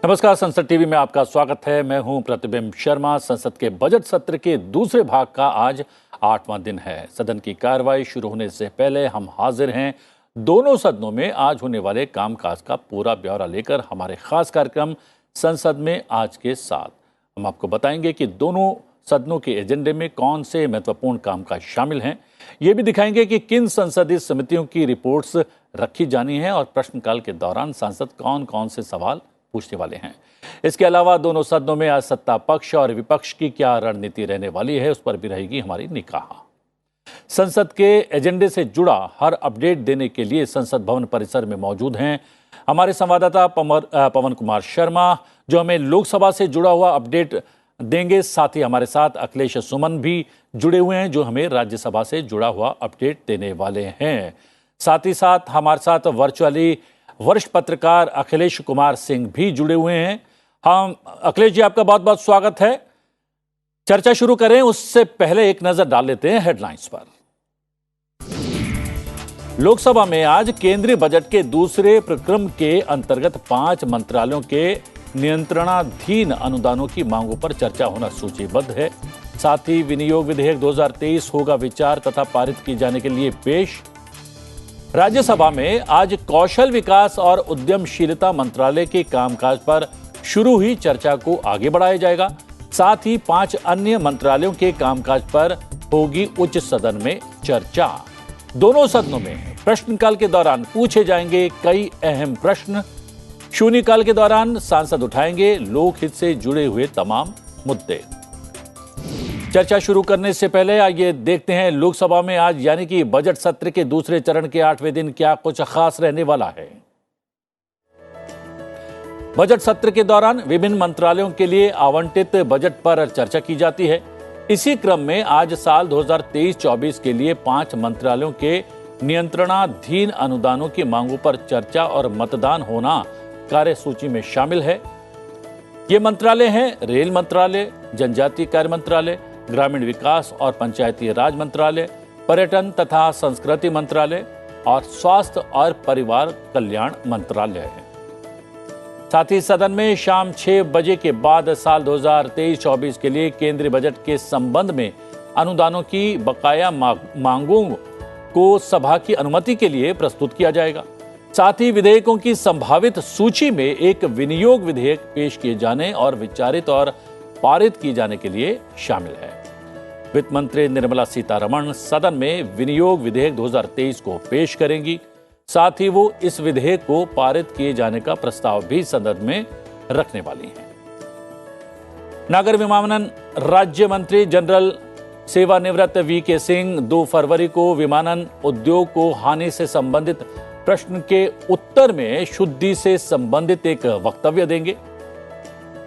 नमस्कार, संसद टीवी में आपका स्वागत है। मैं हूं प्रतिबिंब शर्मा। संसद के बजट सत्र के दूसरे भाग का आज 8वां दिन है। सदन की कार्रवाई शुरू होने से पहले हम हाजिर हैं दोनों सदनों में आज होने वाले कामकाज का पूरा ब्यौरा लेकर हमारे खास कार्यक्रम संसद में आज के साथ। हम आपको बताएंगे कि दोनों सदनों के एजेंडे में कौन से महत्वपूर्ण कामकाज शामिल हैं। ये भी दिखाएंगे कि किन संसदीय समितियों की रिपोर्ट्स रखी जानी है और प्रश्नकाल के दौरान सांसद कौन कौन से सवाल पूछने वाले हैं। इसके अलावा दोनों सदनों में आज सत्ता पक्ष और विपक्ष की क्या रणनीति रहने वाली है, उस पर भी रहेगी हमारी निगाह। संसद के एजेंडे से जुड़ा हर अपडेट देने के लिए संसद भवन परिसर में मौजूद हैं हमारे संवाददाता पवन कुमार शर्मा, जो हमें लोकसभा से जुड़ा हुआ अपडेट देंगे। साथ ही हमारे साथ अखिलेश सुमन भी जुड़े हुए हैं, जो हमें राज्यसभा से जुड़ा हुआ अपडेट देने वाले हैं। साथ ही साथ हमारे साथ वर्चुअली वरिष्ठ पत्रकार अखिलेश कुमार सिंह भी जुड़े हुए हैं। हम अखिलेश जी, आपका बहुत बहुत स्वागत है। चर्चा शुरू करें उससे पहले एक नजर डाल लेते हैं हेडलाइंस पर। लोकसभा में आज केंद्रीय बजट के दूसरे प्रक्रम के अंतर्गत 5 मंत्रालयों के नियंत्रणाधीन अनुदानों की मांगों पर चर्चा होना सूचीबद्ध है। साथ ही विनियोग विधेयक 2023 होगा विचार तथा पारित किए जाने के लिए पेश। राज्यसभा में आज कौशल विकास और उद्यमशीलता मंत्रालय के कामकाज पर शुरू हुई चर्चा को आगे बढ़ाया जाएगा। साथ ही 5 अन्य मंत्रालयों के कामकाज पर होगी उच्च सदन में चर्चा। दोनों सदनों में प्रश्नकाल के दौरान पूछे जाएंगे कई अहम प्रश्न। शून्यकाल के दौरान सांसद उठाएंगे लोकहित से जुड़े हुए तमाम मुद्दे। चर्चा शुरू करने से पहले आइए देखते हैं लोकसभा में आज यानी कि बजट सत्र के दूसरे चरण के 8वें दिन क्या कुछ खास रहने वाला है। बजट सत्र के दौरान विभिन्न मंत्रालयों के लिए आवंटित बजट पर चर्चा की जाती है। इसी क्रम में आज साल 2023-24 के लिए 5 मंत्रालयों के नियंत्रणाधीन अनुदानों की मांगों पर चर्चा और मतदान होना कार्यसूची में शामिल है। ये मंत्रालय हैं रेल मंत्रालय, जनजातीय कार्य मंत्रालय, ग्रामीण विकास और पंचायती राज मंत्रालय, पर्यटन तथा संस्कृति मंत्रालय और स्वास्थ्य और परिवार कल्याण मंत्रालय है। साथ ही सदन में शाम 6 बजे के बाद साल 2023-24 के लिए केंद्रीय बजट के संबंध में अनुदानों की बकाया मांगों को सभा की अनुमति के लिए प्रस्तुत किया जाएगा। साथ ही विधेयकों की संभावित सूची में एक विनियोग विधेयक पेश किए जाने और विचारित और पारित किए जाने के लिए शामिल है। वित्त मंत्री निर्मला सीतारमण सदन में विनियोग विधेयक 2023 को पेश करेंगी। साथ ही वो इस विधेयक को पारित किए जाने का प्रस्ताव भी सदन में रखने वाली हैं। नागर विमानन राज्य मंत्री जनरल सेवानिवृत्त वीके सिंह 2 फरवरी को विमानन उद्योग को हानि से संबंधित प्रश्न के उत्तर में शुद्धि से संबंधित एक वक्तव्य देंगे।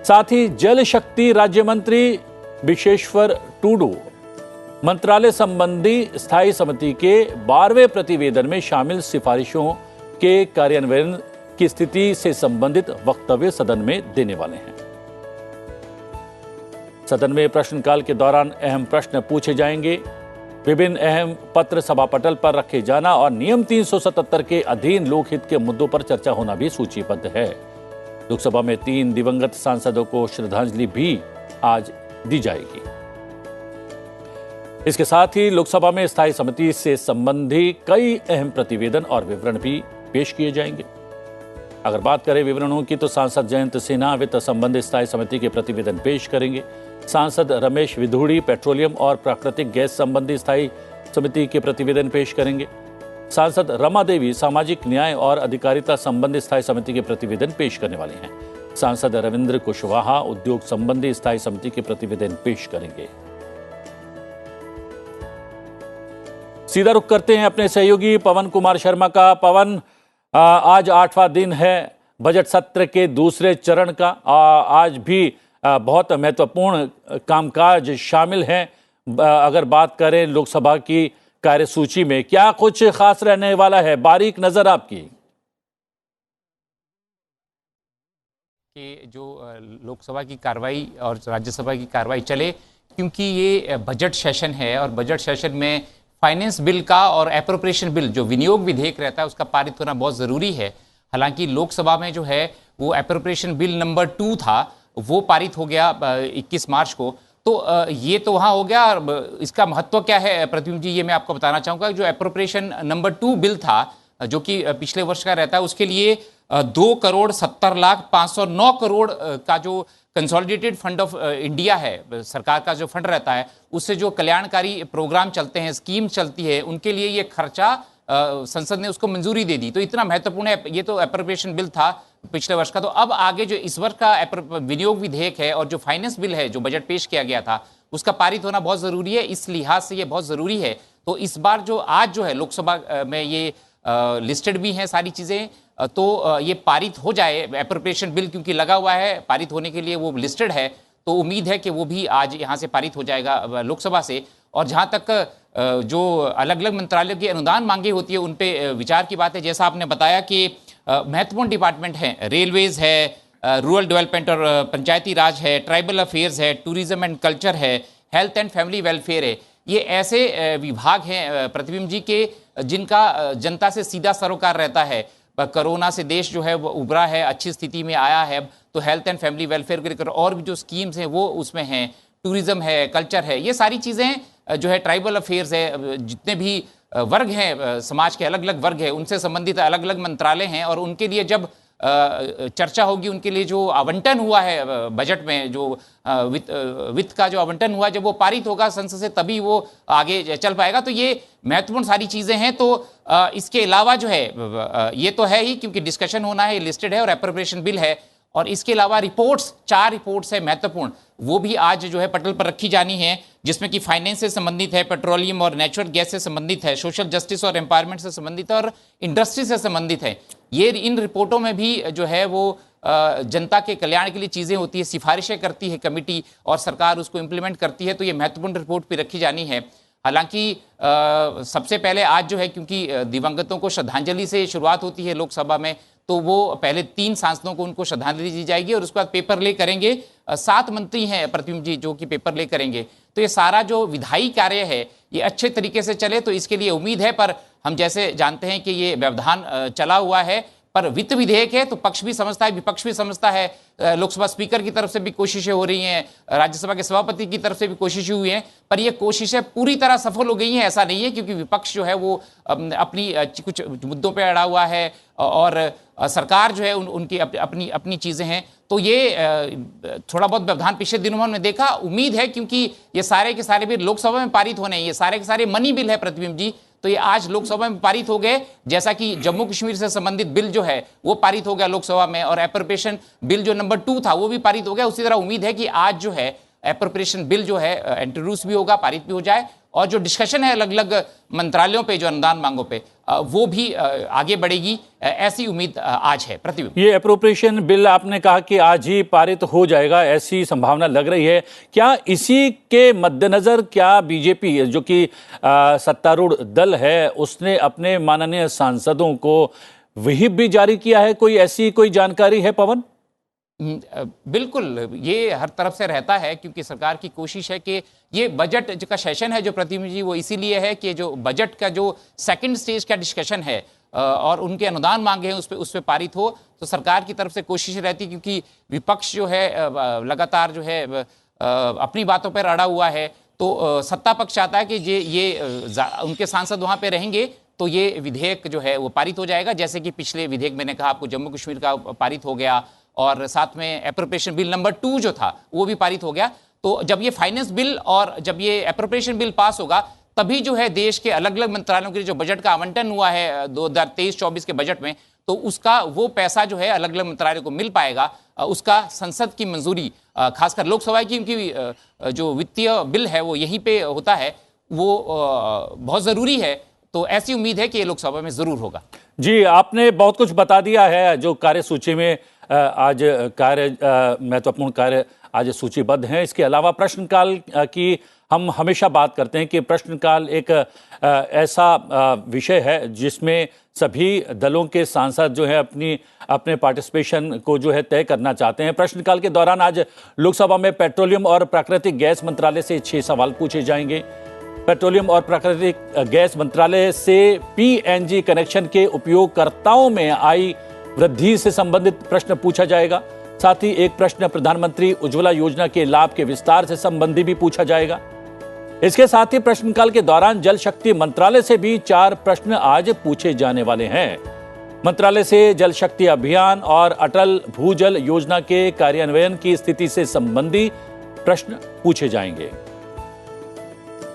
साथ ही जल शक्ति राज्य मंत्री विशेश्वर टूडू मंत्रालय संबंधी स्थायी समिति के 12वें प्रतिवेदन में शामिल सिफारिशों के कार्यान्वयन की स्थिति से संबंधित वक्तव्य सदन में देने वाले हैं। सदन में प्रश्नकाल के दौरान अहम प्रश्न पूछे जाएंगे। विभिन्न अहम पत्र सभा पटल पर रखे जाना और नियम 377 के अधीन लोकहित के मुद्दों पर चर्चा होना भी सूचीबद्ध है। लोकसभा में 3 दिवंगत सांसदों को श्रद्धांजलि भी आज दी जाएगी। इसके साथ ही लोकसभा में स्थायी समिति से संबंधी कई अहम प्रतिवेदन और विवरण भी पेश किए जाएंगे। अगर बात करें विवरणों की तो सांसद जयंत सिन्हा वित्त संबंधी स्थायी समिति के प्रतिवेदन पेश करेंगे। सांसद रमेश विधूड़ी पेट्रोलियम और प्राकृतिक गैस संबंधी स्थायी समिति के प्रतिवेदन पेश करेंगे। सांसद रमा देवी सामाजिक न्याय और अधिकारिता संबंधी स्थायी समिति के प्रतिवेदन पेश करने वाले हैं। सांसद रविंद्र कुशवाहा उद्योग संबंधी स्थायी समिति के प्रतिवेदन पेश करेंगे। सीधा रुख करते हैं अपने सहयोगी पवन कुमार शर्मा का। पवन, आज 8वां दिन है बजट सत्र के दूसरे चरण का। आज भी बहुत महत्वपूर्ण कामकाज शामिल हैं। अगर बात करें लोकसभा की कार्यसूची में क्या कुछ खास रहने वाला है, बारीक नजर आपकी? कि जो लोकसभा की कार्रवाई और राज्यसभा की कार्रवाई चले, क्योंकि ये बजट सेशन है और बजट सेशन में फाइनेंस बिल का और एप्रोप्रिएशन बिल जो विनियोग विधेयक रहता है उसका पारित होना बहुत ज़रूरी है। हालांकि लोकसभा में जो है वो एप्रोप्रिएशन बिल नंबर 2 था, वो पारित हो गया 21 मार्च को। तो ये तो वहाँ हो गया। और इसका महत्व क्या है प्रतिबिंब जी, ये मैं आपको बताना चाहूँगा। जो एप्रोप्रिएशन नंबर 2 बिल था, जो कि पिछले वर्ष का रहता है, उसके लिए 2,70,05,09 करोड़ का जो कंसोलिडेटेड फंड ऑफ इंडिया है, सरकार का जो फंड रहता है, उससे जो कल्याणकारी प्रोग्राम चलते हैं, स्कीम चलती है, उनके लिए ये खर्चा संसद ने उसको मंजूरी दे दी। तो इतना महत्वपूर्ण है। ये तो एप्रोप्रिएशन बिल था पिछले वर्ष का। तो अब आगे जो इस वर्ष का विनियोग विधेयक है और जो फाइनेंस बिल है, जो बजट पेश किया गया था, उसका पारित होना बहुत जरूरी है। इस लिहाज से ये बहुत जरूरी है। तो इस बार जो आज जो है लोकसभा में ये लिस्टेड भी हैं सारी चीजें, तो ये पारित हो जाए एप्रोप्रिएशन बिल, क्योंकि लगा हुआ है पारित होने के लिए, वो लिस्टेड है। तो उम्मीद है कि वो भी आज यहाँ से पारित हो जाएगा लोकसभा से। और जहाँ तक जो अलग अलग मंत्रालयों की अनुदान मांगे होती है, उन पे विचार की बात है। जैसा आपने बताया कि महत्वपूर्ण डिपार्टमेंट हैं, रेलवेज है, रूरल डेवलपमेंट और पंचायती राज है, ट्राइबल अफेयर्स है, टूरिज्म एंड कल्चर है, हेल्थ एंड फैमिली वेलफेयर है। ये ऐसे विभाग हैं प्रतिबिंब जी के, जिनका जनता से सीधा सरोकार रहता है। कोरोना से देश जो है वो उभरा है, अच्छी स्थिति में आया है। तो हेल्थ एंड फैमिली वेलफेयर को लेकर और भी जो स्कीम्स हैं वो उसमें हैं, टूरिज्म है, कल्चर है, ये सारी चीज़ें जो है, ट्राइबल अफेयर्स है, जितने भी वर्ग हैं, समाज के अलग अलग वर्ग हैं, उनसे संबंधित अलग अलग मंत्रालय हैं। और उनके लिए जब चर्चा होगी, उनके लिए जो आवंटन हुआ है बजट में, जो वित्त का जो आवंटन हुआ, जब वो पारित होगा संसद से, तभी वो आगे चल पाएगा। तो ये महत्वपूर्ण सारी चीज़ें हैं। तो इसके अलावा जो है, ये तो है ही, क्योंकि डिस्कशन होना है, लिस्टेड है और एप्रोप्रिएशन बिल है। और इसके अलावा रिपोर्ट्स, 4 रिपोर्ट्स है महत्वपूर्ण, वो भी आज जो है पटल पर रखी जानी है, जिसमें कि फाइनेंस से संबंधित है, पेट्रोलियम और नेचुरल गैस से संबंधित है, सोशल जस्टिस और एम्पावरमेंट से संबंधित है, और इंडस्ट्री से संबंधित है। ये इन रिपोर्टों में भी जो है वो जनता के कल्याण के लिए चीज़ें होती है, सिफारिशें करती है कमेटी, और सरकार उसको इम्प्लीमेंट करती है। तो ये महत्वपूर्ण रिपोर्ट भी रखी जानी है। हालांकि सबसे पहले आज जो है, क्योंकि दिवंगतों को श्रद्धांजलि से शुरुआत होती है लोकसभा में, तो वो पहले 3 सांसदों को उनको श्रद्धांजलि दी जाएगी और उसके बाद पेपर ले करेंगे। 7 मंत्री हैं प्रतिबिंब जी जो कि पेपर ले करेंगे। तो ये सारा जो विधायी कार्य है ये अच्छे तरीके से चले, तो इसके लिए उम्मीद है। पर हम जैसे जानते हैं कि ये व्यवधान चला हुआ है, पर वित्त विधेयक है तो पक्ष भी समझता है, विपक्ष भी समझता है। लोकसभा स्पीकर की तरफ से भी कोशिशें हो रही हैं, राज्यसभा के सभापति की तरफ से भी कोशिशें हुई हैं, पर ये कोशिशें पूरी तरह सफल हो गई हैं ऐसा नहीं है, क्योंकि विपक्ष जो है वो अपनी कुछ मुद्दों पे अड़ा हुआ है, और सरकार जो है उनकी अपनी चीज़ें हैं। तो ये थोड़ा बहुत व्यवधान पिछले दिनों में हमने देखा। उम्मीद है, क्योंकि ये सारे के सारे बिल लोकसभा में पारित होने हैं, ये सारे के सारे मनी बिल है प्रतिबिंब जी, तो ये आज लोकसभा में पारित हो गए। जैसा कि जम्मू कश्मीर से संबंधित बिल जो है वो पारित हो गया लोकसभा में, और एप्रोप्रिएशन बिल जो नंबर 2 था वो भी पारित हो गया। उसी तरह उम्मीद है कि आज जो है एप्रोप्रिएशन बिल जो है इंट्रोड्यूस भी होगा, पारित भी हो जाए, और जो डिस्कशन है अलग अलग मंत्रालयों पे, जो अनुदान मांगों पे, वो भी आगे बढ़ेगी, ऐसी उम्मीद आज है प्रतिबिंब। ये एप्रोप्रिएशन बिल आपने कहा कि आज ही पारित हो जाएगा, ऐसी संभावना लग रही है। क्या इसी के मद्देनजर क्या बीजेपी जो कि सत्तारूढ़ दल है, उसने अपने माननीय सांसदों को व्हिप भी जारी किया है? कोई ऐसी कोई जानकारी है पवन? बिल्कुल, ये हर तरफ से रहता है, क्योंकि सरकार की कोशिश है कि ये बजट का सेशन है जो प्रतिबिंब जी, वो इसीलिए है कि जो बजट का जो सेकंड स्टेज का डिस्कशन है और उनके अनुदान मांगे हैं उस पर पारित हो। तो सरकार की तरफ से कोशिश रहती है, क्योंकि विपक्ष जो है लगातार जो है अपनी बातों पर अड़ा हुआ है। तो सत्ता पक्ष चाहता है कि ये उनके सांसद वहाँ पे रहेंगे तो ये विधेयक जो है वो पारित हो जाएगा। जैसे कि पिछले विधेयक मैंने कहा आपको, जम्मू कश्मीर का पारित हो गया, और साथ में एप्रोप्रिएशन बिल नंबर 2 जो था वो भी पारित हो गया। तो जब ये फाइनेंस बिल और जब ये एप्रोप्रिएशन बिल पास होगा, तभी जो है देश के अलग अलग मंत्रालयों के लिए जो बजट का आवंटन हुआ है 2023-24 के बजट में, तो उसका वो पैसा जो है अलग अलग मंत्रालयों को मिल पाएगा। उसका संसद की मंजूरी, खासकर लोकसभा की, उनकी जो वित्तीय बिल है वो यहीं पे होता है, वो बहुत ज़रूरी है। तो ऐसी उम्मीद है कि ये लोकसभा में ज़रूर होगा। जी, आपने बहुत कुछ बता दिया है। जो कार्यसूची में आज महत्वपूर्ण कार्य आज सूचीबद्ध हैं। इसके अलावा प्रश्नकाल की हम हमेशा बात करते हैं कि प्रश्नकाल एक ऐसा विषय है जिसमें सभी दलों के सांसद जो है अपने पार्टिसिपेशन को जो है तय करना चाहते हैं। प्रश्नकाल के दौरान आज लोकसभा में पेट्रोलियम और प्राकृतिक गैस मंत्रालय से 6 सवाल पूछे जाएंगे। पेट्रोलियम और प्राकृतिक गैस मंत्रालय से पीएनजी कनेक्शन के उपयोगकर्ताओं में आई वृद्धि से संबंधित प्रश्न पूछा जाएगा। साथ ही एक प्रश्न प्रधानमंत्री उज्ज्वला योजना के लाभ के विस्तार से संबंधित भी पूछा जाएगा। इसके साथ ही प्रश्नकाल के दौरान जल शक्ति मंत्रालय से भी 4 प्रश्न आज पूछे जाने वाले हैं। मंत्रालय से जल शक्ति अभियान और अटल भूजल योजना के कार्यान्वयन की स्थिति से संबंधी प्रश्न पूछे जाएंगे।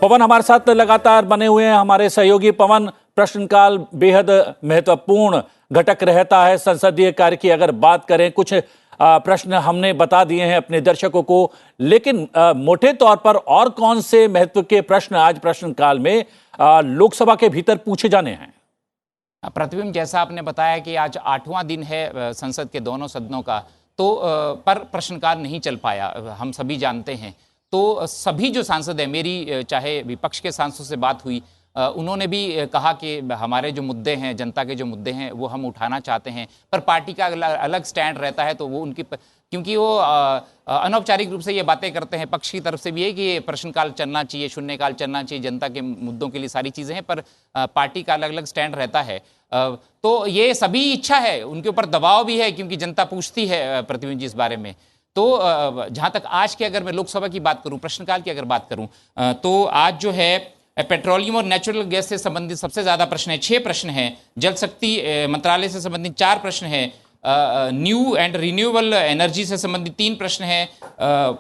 पवन हमारे साथ लगातार बने हुए हैं, हमारे सहयोगी। पवन, प्रश्नकाल बेहद महत्वपूर्ण घटक रहता है संसदीय कार्य की। अगर बात करें, कुछ प्रश्न हमने बता दिए हैं अपने दर्शकों को, लेकिन मोटे तौर पर और कौन से महत्व के प्रश्न आज प्रश्नकाल में लोकसभा के भीतर पूछे जाने हैं? प्रतिबिंब, जैसा आपने बताया कि आज 8वां दिन है संसद के दोनों सदनों का, तो पर प्रश्नकाल नहीं चल पाया, हम सभी जानते हैं। तो सभी जो सांसद हैं, मेरी चाहे विपक्ष के सांसदों से बात हुई, उन्होंने भी कहा कि हमारे जो मुद्दे हैं, जनता के जो मुद्दे हैं, वो हम उठाना चाहते हैं, पर पार्टी का अलग स्टैंड रहता है। तो वो उनकी, क्योंकि वो अनौपचारिक रूप से ये बातें करते हैं, पक्ष की तरफ से भी है कि प्रश्नकाल चलना चाहिए, शून्यकाल चलना चाहिए, जनता के मुद्दों के लिए सारी चीज़ें हैं, पर पार्टी का अलग अलग स्टैंड रहता है। तो ये सभी इच्छा है, उनके ऊपर दबाव भी है, क्योंकि जनता पूछती है प्रतिबिंब जी इस बारे में। तो जहाँ तक आज के, अगर मैं लोकसभा की बात करूँ, प्रश्नकाल की अगर बात करूँ, तो आज जो है पेट्रोलियम और नेचुरल गैस से संबंधित सबसे ज़्यादा प्रश्न है, 6 प्रश्न हैं। जल शक्ति मंत्रालय से संबंधित 4 प्रश्न हैं। न्यू एंड रिन्यूएबल एनर्जी से संबंधित 3 प्रश्न हैं।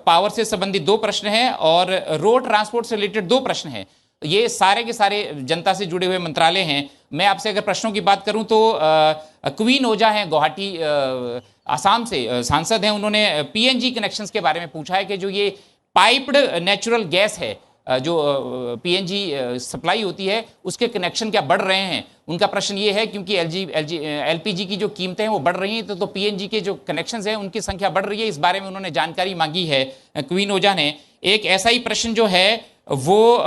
पावर से संबंधित 2 प्रश्न हैं और रोड ट्रांसपोर्ट से रिलेटेड 2 प्रश्न हैं। ये सारे के सारे जनता से जुड़े हुए मंत्रालय हैं। मैं आपसे अगर प्रश्नों की बात करूं तो क्वीन ओझा हैं, गुवाहाटी आसाम से सांसद हैं। उन्होंने पीएनजी कनेक्शंस के बारे में पूछा है कि जो ये पाइप्ड नेचुरल गैस है, जो पीएनजी सप्लाई होती है, उसके कनेक्शन क्या बढ़ रहे हैं। उनका प्रश्न ये है, क्योंकि एलपीजी की जो कीमतें हैं वो बढ़ रही हैं, तो पीएनजी के जो कनेक्शंस हैं उनकी संख्या बढ़ रही है। इस बारे में उन्होंने जानकारी मांगी है क्वीन ओझा ने। एक ऐसा ही प्रश्न जो है वो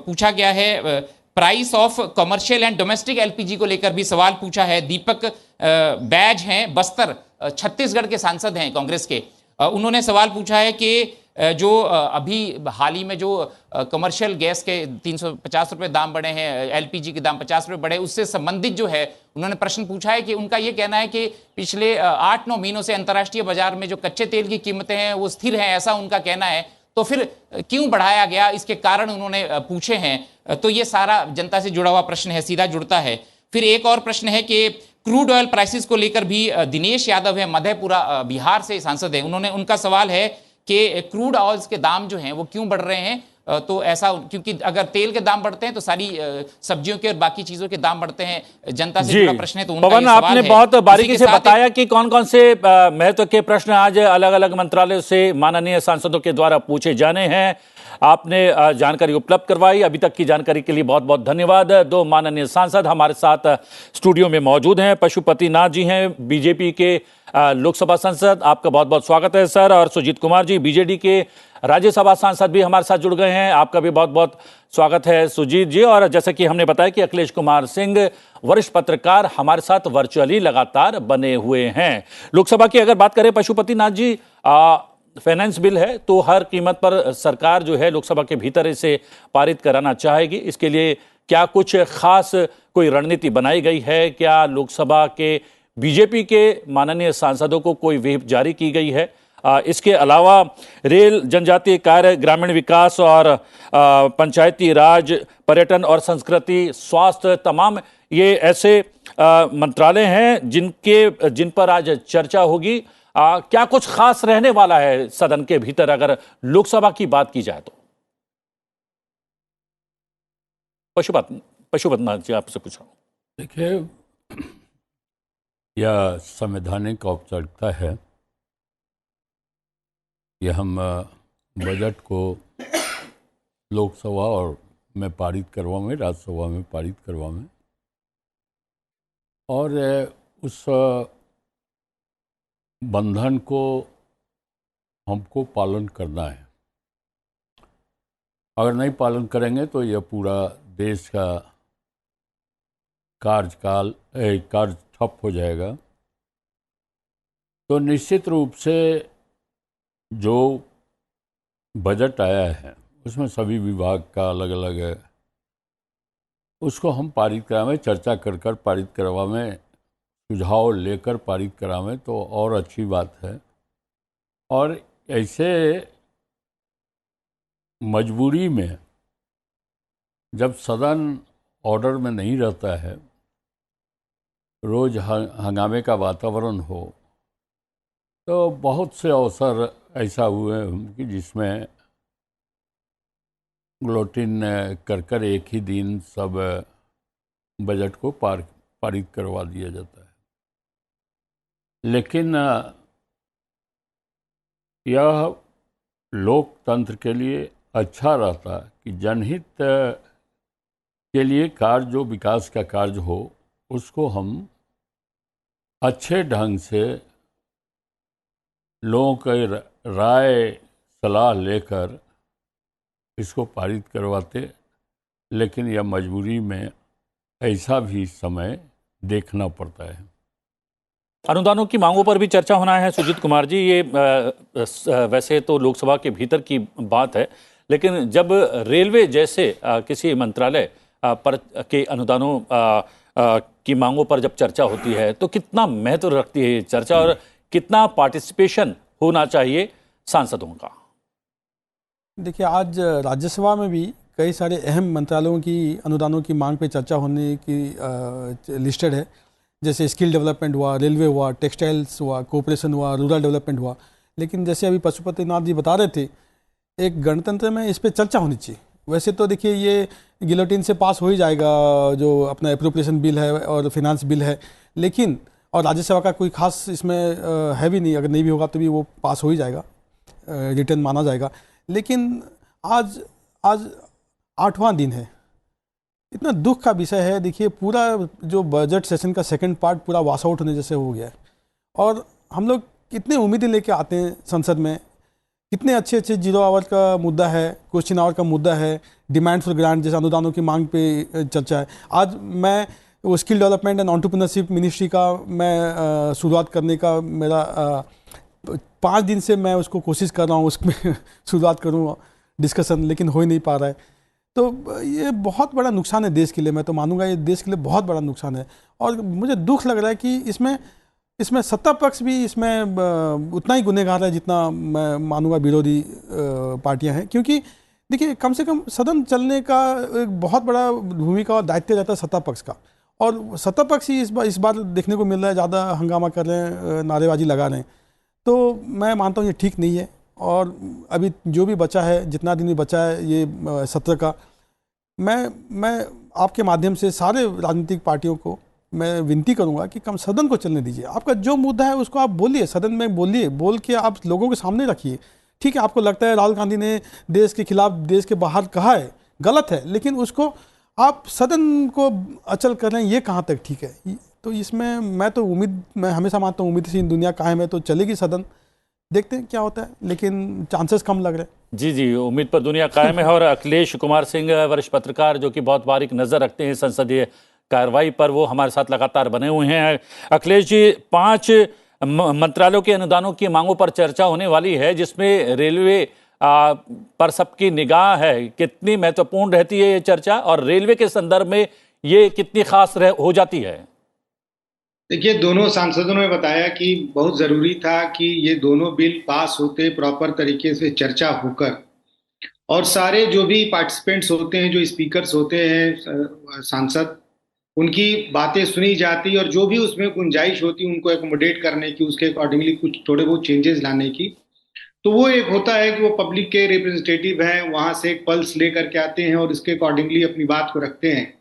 पूछा गया है, price of commercial and domestic LPG को लेकर भी सवाल पूछा है। दीपक बैज हैं, बस्तर छत्तीसगढ़ के सांसद हैं कांग्रेस के। उन्होंने सवाल पूछा है कि जो अभी हाल ही में जो कमर्शियल गैस के 350 रुपये दाम बढ़े हैं, एलपीजी के दाम 50 रुपये बढ़े, उससे संबंधित जो है उन्होंने प्रश्न पूछा है कि उनका ये कहना है कि पिछले 8-9 महीनों से अंतर्राष्ट्रीय बाजार में जो कच्चे तेल की कीमतें हैं वो स्थिर हैं, ऐसा उनका कहना है। तो फिर क्यों बढ़ाया गया, इसके कारण उन्होंने पूछे हैं। तो ये सारा जनता से जुड़ा हुआ प्रश्न है, सीधा जुड़ता है। फिर एक और प्रश्न है कि क्रूड ऑयल प्राइसेस को लेकर भी दिनेश यादव है, मधेपुरा बिहार से सांसद है। उनका सवाल है कि क्रूड ऑयल्स के दाम जो हैं वो क्यों बढ़ रहे हैं। तो ऐसा, क्योंकि अगर तेल के दाम बढ़ते हैं तो सारी सब्जियों के और बाकी चीजों के दाम बढ़ते हैं। जनता से जुड़ा प्रश्न है। तो पवन, आपने बहुत बारीकी से बताया कि कौन कौन से महत्व के प्रश्न आज अलग अलग मंत्रालयों से माननीय सांसदों के द्वारा पूछे जाने हैं। आपने जानकारी उपलब्ध करवाई। अभी तक की जानकारी के लिए बहुत बहुत धन्यवाद। 2 माननीय सांसद हमारे साथ स्टूडियो में मौजूद हैं। पशुपति नाथ जी हैं, बीजेपी के लोकसभा सांसद, आपका बहुत बहुत स्वागत है सर। और सुजीत कुमार जी, बीजेडी के राज्यसभा सांसद, भी हमारे साथ जुड़ गए हैं, आपका भी बहुत बहुत स्वागत है सुजीत जी। और जैसा कि हमने बताया कि अखिलेश कुमार सिंह, वरिष्ठ पत्रकार, हमारे साथ वर्चुअली लगातार बने हुए हैं। लोकसभा की अगर बात करें पशुपति नाथ जी, फाइनेंस बिल है तो हर कीमत पर सरकार जो है लोकसभा के भीतर इसे पारित कराना चाहेगी। इसके लिए क्या कुछ खास कोई रणनीति बनाई गई है? क्या लोकसभा के बीजेपी के माननीय सांसदों को कोई व्हिप जारी की गई है? इसके अलावा रेल, जनजातीय कार्य, ग्रामीण विकास और पंचायती राज, पर्यटन और संस्कृति, स्वास्थ्य, तमाम ये ऐसे मंत्रालय हैं जिन पर आज चर्चा होगी। क्या कुछ खास रहने वाला है सदन के भीतर अगर लोकसभा की बात की जाए तो? पशुपतिनाथ जी, आपसे पूछा। देखिए, यह संवैधानिक औपचारिकता है कि हम बजट को लोकसभा और में पारित करवाएं, राज्यसभा में पारित करवाएं, और उस बंधन को हमको पालन करना है। अगर नहीं पालन करेंगे तो यह पूरा देश का कार्य ठप हो जाएगा। तो निश्चित रूप से जो बजट आया है उसमें सभी विभाग का अलग अलग है, उसको हम पारित करावें, चर्चा कर पारित करवावें, सुझाव लेकर पारित करावें तो और अच्छी बात है। और ऐसे मजबूरी में जब सदन ऑर्डर में नहीं रहता है, रोज हंगामे का वातावरण हो, तो बहुत से अवसर ऐसा हुए कि जिसमें ग्लोटिन कर एक ही दिन सब बजट को पारित करवा दिया जाता है। लेकिन यह लोकतंत्र के लिए अच्छा रहता कि जनहित के लिए कार्य, जो विकास का कार्य हो, उसको हम अच्छे ढंग से लोगों की राय सलाह लेकर इसको पारित करवाते। लेकिन यह मजबूरी में ऐसा भी समय देखना पड़ता है। अनुदानों की मांगों पर भी चर्चा होना है सुजीत कुमार जी। ये वैसे तो लोकसभा के भीतर की बात है, लेकिन जब रेलवे जैसे किसी मंत्रालय पर के अनुदानों की मांगों पर जब चर्चा होती है तो कितना महत्व रखती है ये चर्चा, और कितना पार्टिसिपेशन होना चाहिए सांसदों का? देखिए, आज राज्यसभा में भी कई सारे अहम मंत्रालयों की अनुदानों की मांग पे चर्चा होने की लिस्टेड है। जैसे स्किल डेवलपमेंट हुआ, रेलवे हुआ, टेक्सटाइल्स हुआ, कोऑपरेशन हुआ, रूरल डेवलपमेंट हुआ। लेकिन जैसे अभी पशुपति नाथ जी बता रहे थे, एक गणतंत्र में इस पर चर्चा होनी चाहिए। वैसे तो देखिए, ये गिलोटिन से पास हो ही जाएगा, जो अपना एप्रोप्रिएशन बिल है और फिनांस बिल है, लेकिन और राज्यसभा का कोई खास इसमें है भी नहीं। अगर नहीं भी होगा तो भी वो पास हो ही जाएगा, रिटर्न माना जाएगा। लेकिन आज 8वां दिन है, इतना दुख का विषय है। देखिए, पूरा जो बजट सेशन का सेकंड पार्ट पूरा वॉश आउट होने जैसे हो गया है, और हम लोग कितने उम्मीदें लेके आते हैं संसद में। कितने अच्छे अच्छे 0 आवर का मुद्दा है, क्वेश्चन आवर का मुद्दा है, डिमांड फॉर ग्रांट जैसे अनुदानों की मांग पे चर्चा है। आज मैं वो skill development and entrepreneurship ministry का मैं शुरुआत करने का मेरा 5 दिन से मैं उसको कोशिश कर रहा हूँ, उसमें शुरुआत करूँ डिस्कशन, लेकिन हो ही नहीं पा रहा है। तो ये बहुत बड़ा नुकसान है देश के लिए। मैं तो मानूंगा ये देश के लिए बहुत बड़ा नुकसान है, और मुझे दुख लग रहा है कि इसमें सत्ता पक्ष भी इसमें उतना ही गुनहगार है जितना मैं मानूंगा विरोधी पार्टियां हैं। क्योंकि देखिए, कम से कम सदन चलने का एक बहुत बड़ा भूमिका और दायित्व रहता है सत्ता पक्ष का, और सत्ता पक्ष ही इस बार देखने को मिल रहा है ज़्यादा हंगामा कर रहे हैं, नारेबाजी लगा रहे हैं। तो मैं मानता हूँ ये ठीक नहीं है। और अभी जो भी बचा है, जितना दिन भी बचा है ये सत्र का, मैं आपके माध्यम से सारे राजनीतिक पार्टियों को मैं विनती करूंगा कि कम सदन को चलने दीजिए। आपका जो मुद्दा है उसको आप बोलिए, सदन में बोलिए, बोल के आप लोगों के सामने रखिए। ठीक है, आपको लगता है राहुल गांधी ने देश के खिलाफ, देश के बाहर कहा है, गलत है, लेकिन उसको आप सदन को अचल कर रहे हैं, ये कहाँ तक ठीक है? तो इसमें मैं हमेशा मानता हूँ उम्मीद से दुनिया कायम है, तो चलेगी सदन। देखते हैं क्या होता है, लेकिन चांसेस कम लग रहे हैं। जी, उम्मीद पर दुनिया कायम है। और अखिलेश कुमार सिंह, वरिष्ठ पत्रकार जो कि बहुत बारीक नजर रखते हैं संसदीय कार्रवाई पर, वो हमारे साथ लगातार बने हुए हैं। अखिलेश जी, 5 मंत्रालयों के अनुदानों की मांगों पर चर्चा होने वाली है, जिसमें रेलवे पर सबकी निगाह है। कितनी महत्वपूर्ण रहती है ये चर्चा, और रेलवे के संदर्भ में ये कितनी खास हो जाती है? देखिए, दोनों सांसदों ने बताया कि बहुत जरूरी था कि ये दोनों बिल पास होते, प्रॉपर तरीके से चर्चा होकर, और सारे जो भी पार्टिसिपेंट्स होते हैं, जो स्पीकर्स होते हैं सांसद, उनकी बातें सुनी जाती, और जो भी उसमें गुंजाइश होती उनको एकोमोडेट करने की, उसके अकॉर्डिंगली कुछ थोड़े बहुत चेंजेस लाने की। तो वो एक होता है कि वो पब्लिक के रिप्रेजेंटेटिव हैं, वहां से एक पल्स लेकर के आते हैं और इसके अकॉर्डिंगली अपनी बात को रखते हैं।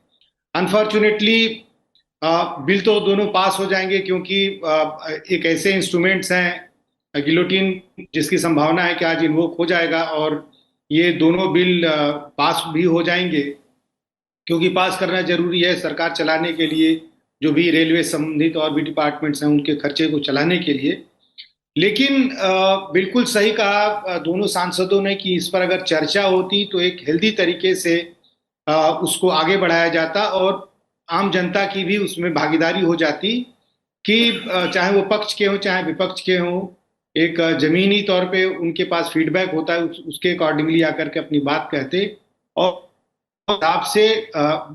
अनफॉर्चुनेटली बिल तो दोनों पास हो जाएंगे, क्योंकि एक ऐसे इंस्ट्रूमेंट्स हैं, गिलोटिन, जिसकी संभावना है कि आज इन्वोक हो जाएगा, और ये दोनों बिल पास भी हो जाएंगे, क्योंकि पास करना जरूरी है सरकार चलाने के लिए, जो भी रेलवे संबंधित और भी डिपार्टमेंट्स हैं उनके खर्चे को चलाने के लिए। लेकिन बिल्कुल सही कहा दोनों सांसदों ने कि इस पर अगर चर्चा होती तो एक हेल्दी तरीके से उसको आगे बढ़ाया जाता, और आम जनता की भी उसमें भागीदारी हो जाती, कि चाहे वो पक्ष के हों चाहे विपक्ष के हों, एक जमीनी तौर पे उनके पास फीडबैक होता है, उसके अकॉर्डिंगली आकर के अपनी बात कहते, और हिसाब से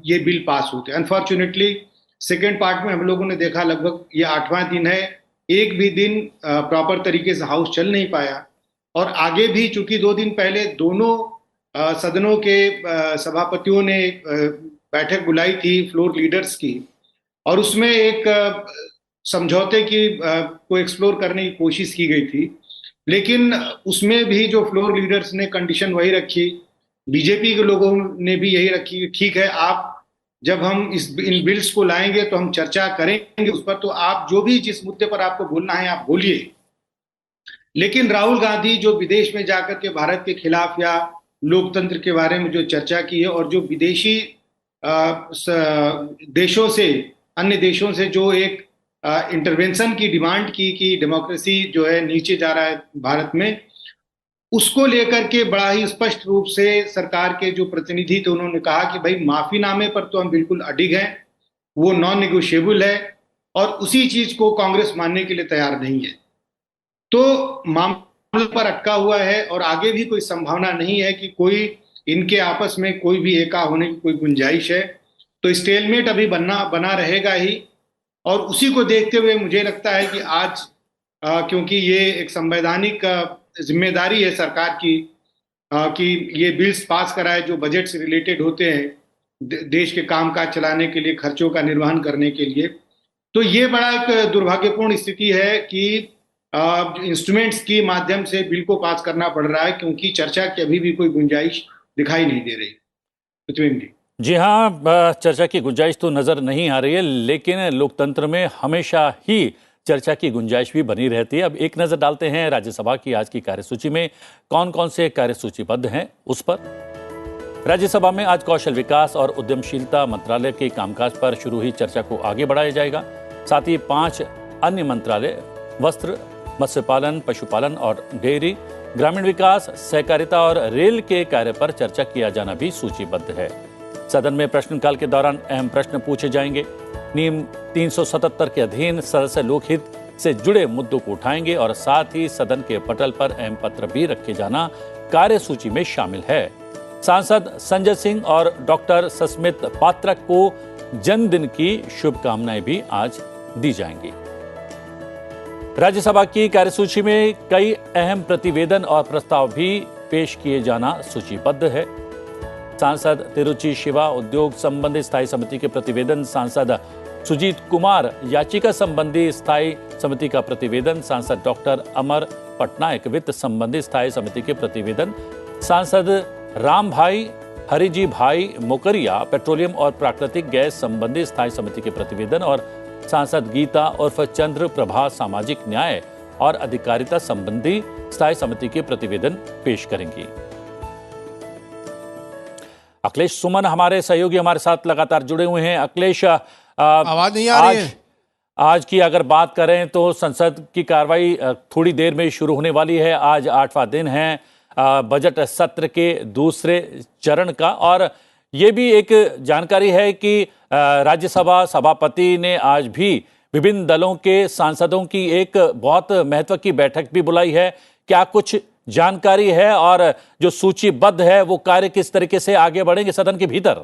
ये बिल पास होते। अनफॉर्चुनेटली सेकेंड पार्ट में हम लोगों ने देखा लगभग ये 8वां दिन है, एक भी दिन प्रॉपर तरीके से हाउस चल नहीं पाया। और आगे भी चूंकि 2 दिन पहले दोनों सदनों के सभापतियों ने बैठक बुलाई थी फ्लोर लीडर्स की, और उसमें एक समझौते की को एक्सप्लोर करने की कोशिश की गई थी, लेकिन उसमें भी जो फ्लोर लीडर्स ने कंडीशन वही रखी, बीजेपी के लोगों ने भी यही रखी कि ठीक है, आप जब हम इन बिल्स को लाएंगे तो हम चर्चा करेंगे उस पर, तो आप जो भी जिस मुद्दे पर आपको बोलना है आप बोलिए। लेकिन राहुल गांधी जो विदेश में जाकर के भारत के खिलाफ या लोकतंत्र के बारे में जो चर्चा की है, और जो विदेशी देशों से, अन्य देशों से जो एक इंटरवेंशन की डिमांड की कि डेमोक्रेसी जो है नीचे जा रहा है भारत में, उसको लेकर के बड़ा ही स्पष्ट रूप से सरकार के जो प्रतिनिधि थे उन्होंने कहा कि भाई माफीनामे पर तो हम बिल्कुल अडिग हैं, वो नॉन नेगोशिएबल है, और उसी चीज को कांग्रेस मानने के लिए तैयार नहीं है। तो मामला पर अटका हुआ है और आगे भी कोई संभावना नहीं है कि कोई इनके आपस में कोई भी एका होने की कोई गुंजाइश है। तो स्टेलमेट अभी बना रहेगा ही, और उसी को देखते हुए मुझे लगता है कि आज क्योंकि ये एक संवैधानिक जिम्मेदारी है सरकार की कि ये बिल्स पास कराए जो बजट से रिलेटेड होते हैं, देश के कामकाज चलाने के लिए, खर्चों का निर्वहन करने के लिए। तो ये बड़ा एक दुर्भाग्यपूर्ण स्थिति है कि इंस्ट्रूमेंट्स के माध्यम से बिल को पास करना पड़ रहा है, क्योंकि चर्चा की अभी भी कोई गुंजाइश दिखाई नहीं दे रही। पृथ्वी जी। जी हाँ, चर्चा की गुंजाइश तो नजर नहीं आ रही है, लेकिन लोकतंत्र में हमेशा ही चर्चा की गुंजाइश भी बनी रहती है। अब एक नजर डालते हैं राज्यसभा की आज की कार्यसूची में कौन कौन से कार्य सूचीबद्ध हैं उस पर। राज्यसभा में आज कौशल विकास और उद्यमशीलता मंत्रालय के कामकाज पर शुरू हुई चर्चा को आगे बढ़ाया जाएगा। साथ ही 5 अन्य मंत्रालय वस्त्र, मत्स्य पालन, पशुपालन और डेयरी, ग्रामीण विकास, सहकारिता और रेल के कार्य पर चर्चा किया जाना भी सूचीबद्ध है। सदन में प्रश्नकाल के दौरान अहम प्रश्न पूछे जाएंगे। नियम 377 के अधीन सदस्य लोकहित से जुड़े मुद्दों को उठाएंगे और साथ ही सदन के पटल पर अहम पत्र भी रखे जाना कार्यसूची में शामिल है। सांसद संजय सिंह और डॉक्टर सस्मित पात्रक को जन्मदिन की शुभकामनाएं भी आज दी जाएंगी। राज्यसभा की कार्यसूची में कई अहम प्रतिवेदन और प्रस्ताव भी पेश किए जाना सूचीबद्ध है। सांसद तिरुचि शिवा उद्योग संबंधी स्थायी समिति के प्रतिवेदन, सांसद सुजीत कुमार याचिका संबंधी स्थायी समिति का प्रतिवेदन, सांसद डॉक्टर अमर पटनायक वित्त संबंधी स्थायी समिति के प्रतिवेदन, सांसद राम भाई हरिजी भाई मोकरिया पेट्रोलियम और प्राकृतिक गैस संबंधी स्थायी समिति के प्रतिवेदन, और सांसद गीता उर्फ चंद्र प्रभा सामाजिक न्याय और अधिकारिता संबंधी स्थायी समिति के प्रतिवेदन पेश करेंगी। अखिलेश सुमन हमारे सहयोगी हमारे साथ लगातार जुड़े हुए हैं। अखिलेश, आवाज नहीं आ रही है? आज की अगर बात करें तो संसद की कार्रवाई थोड़ी देर में शुरू होने वाली है। आज 8वां दिन है बजट सत्र के दूसरे चरण का, और ये भी एक जानकारी है कि राज्यसभा सभापति ने आज भी विभिन्न दलों के सांसदों की एक बहुत महत्व की बैठक भी बुलाई है। क्या कुछ जानकारी है और जो सूचीबद्ध है वो कार्य किस तरीके से आगे बढ़ेंगे सदन के भीतर?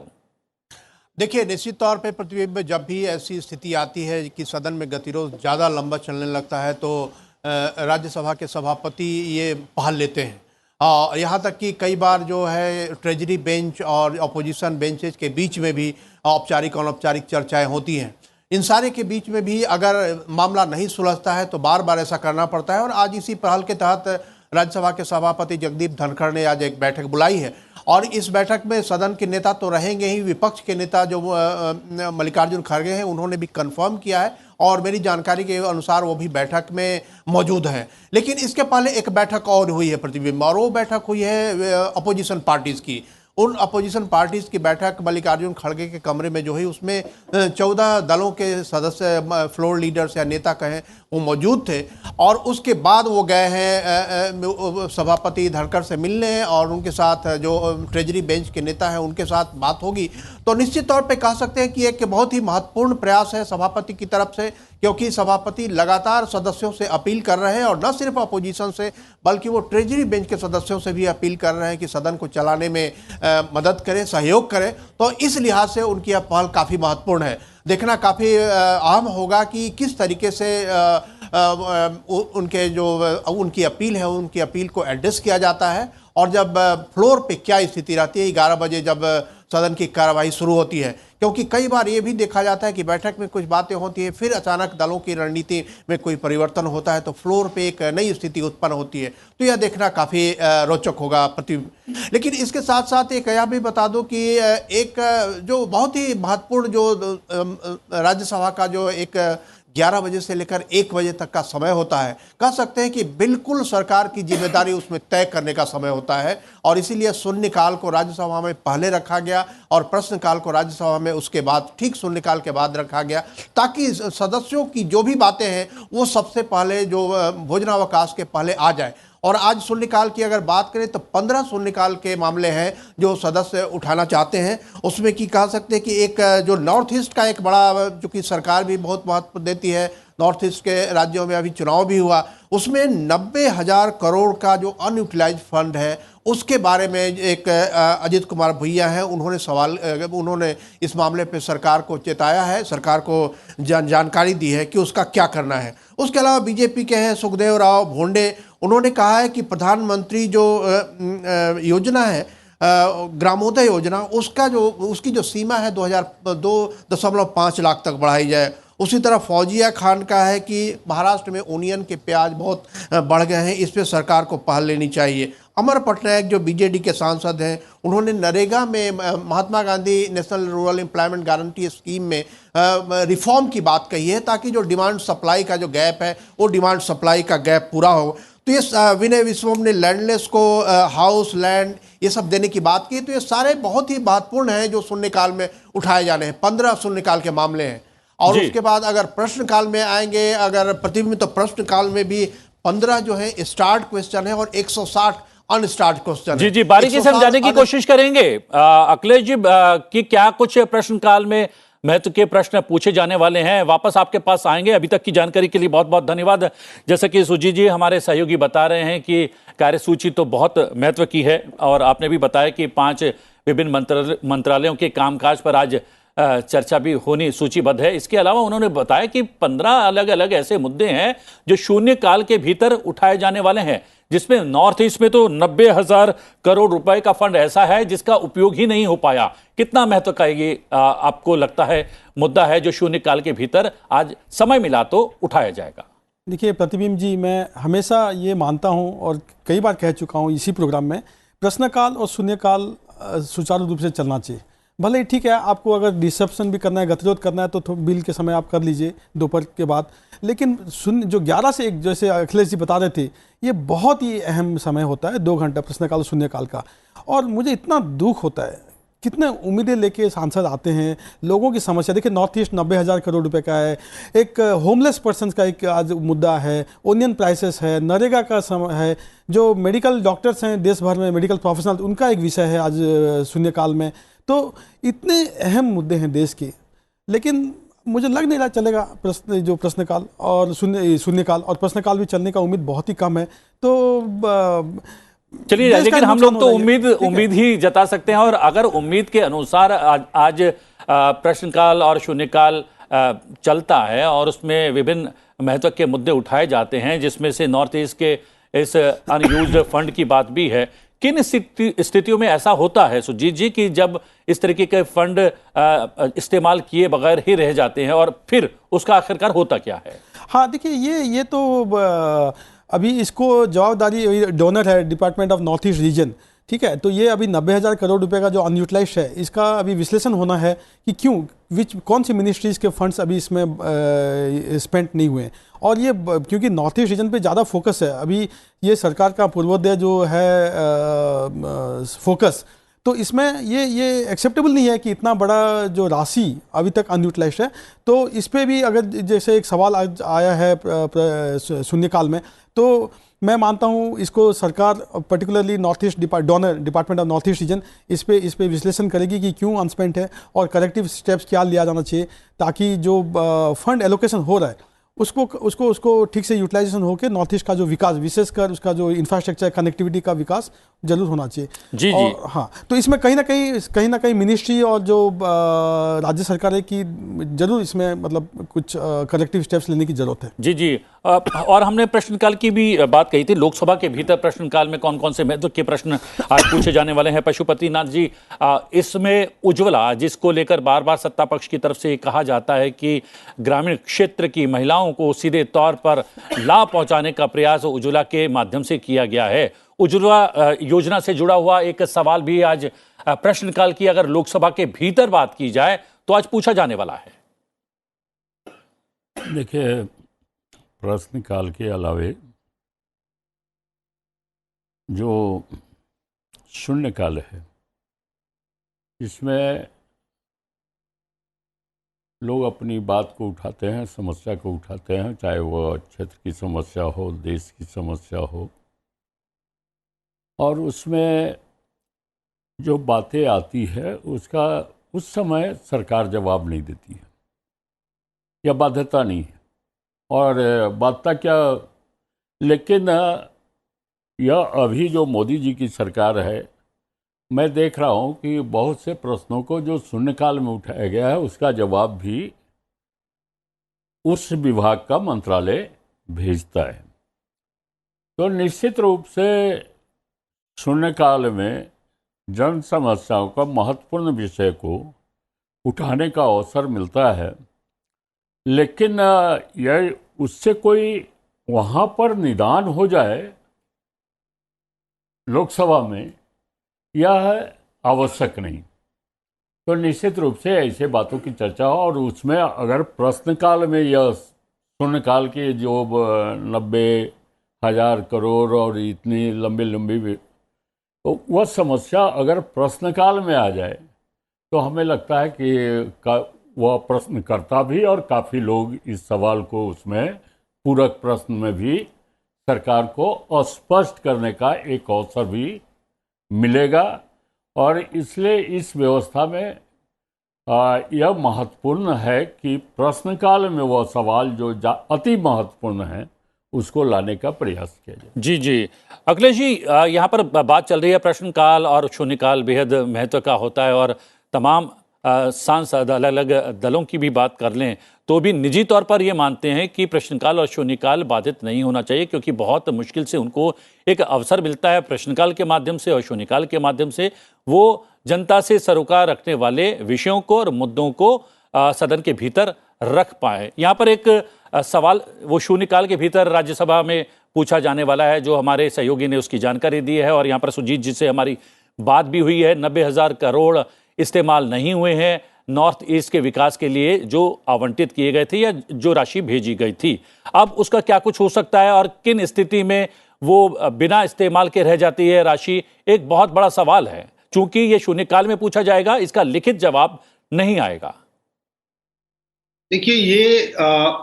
देखिए, निश्चित तौर पे पृथ्वी में जब भी ऐसी स्थिति आती है कि सदन में गतिरोध ज़्यादा लंबा चलने लगता है तो राज्यसभा के सभापति ये पहल लेते हैं। यहाँ तक कि कई बार जो है ट्रेजरी बेंच और अपोजिशन बेंचेज के बीच में भी औपचारिक और अनौपचारिक चर्चाएं होती हैं। इन सारे के बीच में भी अगर मामला नहीं सुलझता है तो बार बार ऐसा करना पड़ता है, और आज इसी पहल के तहत राज्यसभा के सभापति जगदीप धनखड़ ने आज एक बैठक बुलाई है। और इस बैठक में सदन के नेता तो रहेंगे ही, विपक्ष के नेता जो मल्लिकार्जुन खड़गे हैं उन्होंने भी कंफर्म किया है, और मेरी जानकारी के अनुसार वो भी बैठक में मौजूद हैं। लेकिन इसके पहले एक बैठक और हुई है प्रतिबिंब, और वो बैठक हुई है अपोजिशन पार्टीज़ की। उन अपोजिशन पार्टीज़ की बैठक मल्लिकार्जुन खड़गे के कमरे में जो है उसमें 14 दलों के सदस्य, फ्लोर लीडर्स या नेता कहें, वो मौजूद थे। और उसके बाद वो गए हैं सभापति धनखड़ से मिलने, और उनके साथ जो ट्रेजरी बेंच के नेता हैं उनके साथ बात होगी। तो निश्चित तौर पे कह सकते हैं कि एक बहुत ही महत्वपूर्ण प्रयास है सभापति की तरफ से, क्योंकि सभापति लगातार सदस्यों से अपील कर रहे हैं, और न सिर्फ अपोजिशन से बल्कि वो ट्रेजरी बेंच के सदस्यों से भी अपील कर रहे हैं कि सदन को चलाने में मदद करें, सहयोग करें। तो इस लिहाज से उनकी यह पहल काफ़ी महत्वपूर्ण है। देखना काफ़ी अहम होगा कि किस तरीके से उनके जो उनकी अपील है उनकी अपील को एड्रेस किया जाता है, और जब फ्लोर पे क्या स्थिति रहती है 11 बजे जब सदन की कार्रवाई शुरू होती है। क्योंकि कई बार ये भी देखा जाता है कि बैठक में कुछ बातें होती हैं, फिर अचानक दलों की रणनीति में कोई परिवर्तन होता है तो फ्लोर पे एक नई स्थिति उत्पन्न होती है। तो यह देखना काफ़ी रोचक होगा लेकिन इसके साथ साथ एक यह भी बता दूं कि एक जो बहुत ही महत्वपूर्ण जो राज्यसभा का जो एक 11 बजे से लेकर 1 बजे तक का समय होता है, कह सकते हैं कि बिल्कुल सरकार की जिम्मेदारी उसमें तय करने का समय होता है, और इसीलिए शून्यकाल को राज्यसभा में पहले रखा गया और प्रश्नकाल को राज्यसभा में उसके बाद ठीक शून्यकाल के बाद रखा गया, ताकि सदस्यों की जो भी बातें हैं वो सबसे पहले जो भोजनावकाश के पहले आ जाए। और आज शून्यकाल की अगर बात करें तो 15 शून्यकाल के मामले हैं जो सदस्य उठाना चाहते हैं। उसमें की कह सकते हैं कि एक जो नॉर्थ ईस्ट का एक बड़ा, जो कि सरकार भी बहुत महत्व देती है, नॉर्थ ईस्ट के राज्यों में अभी चुनाव भी हुआ, उसमें 90,000 करोड़ का जो अनयूटिलाइज फंड है उसके बारे में एक अजित कुमार भुइया हैं, उन्होंने इस मामले पे सरकार को चेताया है, सरकार को जानकारी दी है कि उसका क्या करना है। उसके अलावा बीजेपी के हैं सुखदेव राव भोंडे, उन्होंने कहा है कि प्रधानमंत्री जो योजना है ग्रामोदय योजना, उसकी जो सीमा है 2.5 लाख तक बढ़ाई जाए। उसी तरह फौजिया खान का है कि महाराष्ट्र में ओनियन के प्याज बहुत बढ़ गए हैं, इस पे सरकार को पहल लेनी चाहिए। अमर पटनायक जो बीजेडी के सांसद हैं, उन्होंने नरेगा में Mahatma Gandhi national rural employment guarantee scheme में रिफॉर्म की बात कही है, ताकि जो डिमांड सप्लाई का जो गैप है वो डिमांड सप्लाई का गैप पूरा हो। तो ये विनय विश्वम ने लैंडलेस को हाउस लैंड ये सब देने की बात की। तो ये सारे बहुत ही महत्वपूर्ण हैं जो शून्यकाल में उठाए जाने हैं। 15 शून्यकाल के मामले हैं, और उसके बाद अगर प्रश्नकाल में आएंगे, अगर प्रतिबिंब, तो प्रश्नकाल में भी 15 जो है स्टार्ट क्वेश्चन है और 160 अनस्टार्ट क्वेश्चन। जी जी, बारीकी से समझाने की कोशिश करेंगे। अखिलेश जी, कि क्या कुछ प्रश्नकाल में महत्व के प्रश्न पूछे जाने वाले हैं, वापस आपके पास आएंगे। अभी तक की जानकारी के लिए बहुत बहुत धन्यवाद। जैसा कि सुजीत जी हमारे सहयोगी बता रहे हैं कि कार्यसूची तो बहुत महत्व की है, और आपने भी बताया कि 5 विभिन्न मंत्रालयों के कामकाज पर आज चर्चा भी होनी सूचीबद्ध है। इसके अलावा उन्होंने बताया कि 15 अलग अलग ऐसे मुद्दे हैं जो शून्यकाल के भीतर उठाए जाने वाले हैं, जिसमें नॉर्थ ईस्ट में तो 90,000 करोड़ रुपए का फंड ऐसा है जिसका उपयोग ही नहीं हो पाया। कितना महत्व का ये आपको लगता है मुद्दा है जो शून्यकाल के भीतर आज समय मिला तो उठाया जाएगा? देखिए प्रतिबिंब जी, मैं हमेशा ये मानता हूँ और कई बार कह चुका हूँ इसी प्रोग्राम में, प्रश्नकाल और शून्यकाल सुचारू रूप से चलना चाहिए। भले ही ठीक है, आपको अगर डिसप्शन भी करना है, गतिरोध करना है तो बिल के समय आप कर लीजिए दोपहर के बाद, लेकिन जो 11 से 1 जैसे अखिलेश जी बता रहे थे, ये बहुत ही अहम समय होता है 2 घंटा प्रश्नकाल और शून्यकाल का। और मुझे इतना दुख होता है, कितने उम्मीदें लेके सांसद आते हैं, लोगों की समस्या देखिए। नॉर्थ ईस्ट 90,000 करोड़ रुपए का है, एक होमलेस पर्सन का एक आज मुद्दा है, ओनियन प्राइसेस है, नरेगा का है, जो मेडिकल डॉक्टर्स हैं देश भर में, मेडिकल प्रोफेशनल, उनका एक विषय है आज शून्यकाल में। तो इतने अहम मुद्दे हैं देश के, लेकिन मुझे लग नहीं रहा चलेगा प्रश्नकाल और शून्यकाल और प्रश्नकाल भी चलने का उम्मीद बहुत ही कम है। तो चलिए, लेकिन हम लोग तो उम्मीद ही जता सकते हैं, और अगर उम्मीद के अनुसार आज प्रश्नकाल और शून्यकाल चलता है और उसमें विभिन्न महत्व के मुद्दे उठाए जाते हैं, जिसमें से नॉर्थ ईस्ट के इस अनयूज्ड फंड की बात भी है, किन स्थितियों में ऐसा होता है सुजीत जी कि जब इस तरीके के फंड इस्तेमाल किए बगैर ही रह जाते हैं, और फिर उसका आखिरकार होता क्या है? हाँ देखिए, ये तो अभी इसको जवाबदारी डोनर है department of north east region, ठीक है। तो ये अभी 90,000 करोड़ रुपए का जो अनयूटिलाइज्ड है, इसका अभी विश्लेषण होना है कि कौन सी मिनिस्ट्रीज के फंड्स अभी इसमें स्पेंड नहीं हुए। और ये क्योंकि नॉर्थ ईस्ट रीजन पे ज़्यादा फोकस है अभी, ये सरकार का पूर्वोदय जो है फोकस, तो इसमें ये एक्सेप्टेबल नहीं है कि इतना बड़ा जो राशि अभी तक अनयूटिलाइज्ड है। तो इस पर भी अगर जैसे एक सवाल आज आया है शून्यकाल में, तो मैं मानता हूँ इसको सरकार particularly north east donor department of north east region इस पे विश्लेषण करेगी कि क्यों अनस्पेंट है और करेक्टिव स्टेप्स क्या लिया जाना चाहिए, ताकि जो फंड एलोकेशन हो रहा है उसको उसको उसको ठीक से यूटिलाइजेशन होकर नॉर्थ ईस्ट का जो विकास, विशेषकर उसका जो इंफ्रास्ट्रक्चर कनेक्टिविटी का विकास जरूर होना चाहिए। जी और जी हाँ, तो इसमें कहीं ना कहीं मिनिस्ट्री और जो राज्य सरकार है की जरूर इसमें मतलब कुछ कलेक्टिव स्टेप्स लेने की जरूरत है। जी जी और हमने प्रश्नकाल की भी बात कही थी। लोकसभा के भीतर प्रश्नकाल में कौन कौन से महत्व के प्रश्न आज पूछे जाने वाले हैं। पशुपतिनाथ जी, इसमें उज्ज्वला, जिसको लेकर बार बार सत्ता पक्ष की तरफ से कहा जाता है कि ग्रामीण क्षेत्र की महिलाओं को सीधे तौर पर लाभ पहुंचाने का प्रयास उज्ज्वला के माध्यम से किया गया है। उज्ज्वला योजना से जुड़ा हुआ एक सवाल भी आज प्रश्नकाल की अगर लोकसभा के भीतर बात की जाए तो आज पूछा जाने वाला है। देखिए, प्रश्नकाल के अलावे जो शून्यकाल है, इसमें लोग अपनी बात को उठाते हैं, समस्या को उठाते हैं, चाहे वो क्षेत्र की समस्या हो, देश की समस्या हो, और उसमें जो बातें आती है उसका उस समय सरकार जवाब नहीं देती है या बाध्यता नहीं है। और बाध्यता क्या, लेकिन यह अभी जो मोदी जी की सरकार है, मैं देख रहा हूं कि बहुत से प्रश्नों को जो शून्यकाल में उठाया गया है उसका जवाब भी उस विभाग का मंत्रालय भेजता है। तो निश्चित रूप से शून्यकाल में जन समस्याओं का महत्वपूर्ण विषय को उठाने का अवसर मिलता है, लेकिन यह उससे कोई वहाँ पर निदान हो जाए लोकसभा में, यह आवश्यक नहीं। तो निश्चित रूप से ऐसे बातों की चर्चा हो, और उसमें अगर प्रश्नकाल में यह शून्यकाल के जो 90,000 करोड़ और इतनी लंबी लंबी, तो वह समस्या अगर प्रश्नकाल में आ जाए तो हमें लगता है कि वह प्रश्नकर्ता भी और काफ़ी लोग इस सवाल को उसमें पूरक प्रश्न में भी सरकार को स्पष्ट करने का एक अवसर भी मिलेगा। और इसलिए इस व्यवस्था में यह महत्वपूर्ण है कि प्रश्नकाल में वह सवाल जो अति महत्वपूर्ण है उसको लाने का प्रयास किया जाए। जी जी, अखिलेश जी, यहाँ पर बात चल रही है प्रश्नकाल और शून्यकाल बेहद महत्व का होता है, और तमाम सांसद अलग अलग दलों की भी बात कर लें तो भी निजी तौर पर ये मानते हैं कि प्रश्नकाल और शून्यकाल बाधित नहीं होना चाहिए, क्योंकि बहुत मुश्किल से उनको एक अवसर मिलता है प्रश्नकाल के माध्यम से और शून्यकाल के माध्यम से वो जनता से सरोकार रखने वाले विषयों को और मुद्दों को सदन के भीतर रख पाए। यहाँ पर एक सवाल वो शून्यकाल के भीतर राज्यसभा में पूछा जाने वाला है, जो हमारे सहयोगी ने उसकी जानकारी दी है, और यहाँ पर सुजीत जी से हमारी बात भी हुई है। 90,000 करोड़ इस्तेमाल नहीं हुए हैं नॉर्थ ईस्ट के विकास के लिए जो आवंटित किए गए थे या जो राशि भेजी गई थी। अब उसका क्या कुछ हो सकता है और किन स्थिति में वो बिना इस्तेमाल के रह जाती है राशि, एक बहुत बड़ा सवाल है। चूंकि ये शून्यकाल में पूछा जाएगा, इसका लिखित जवाब नहीं आएगा। देखिए, ये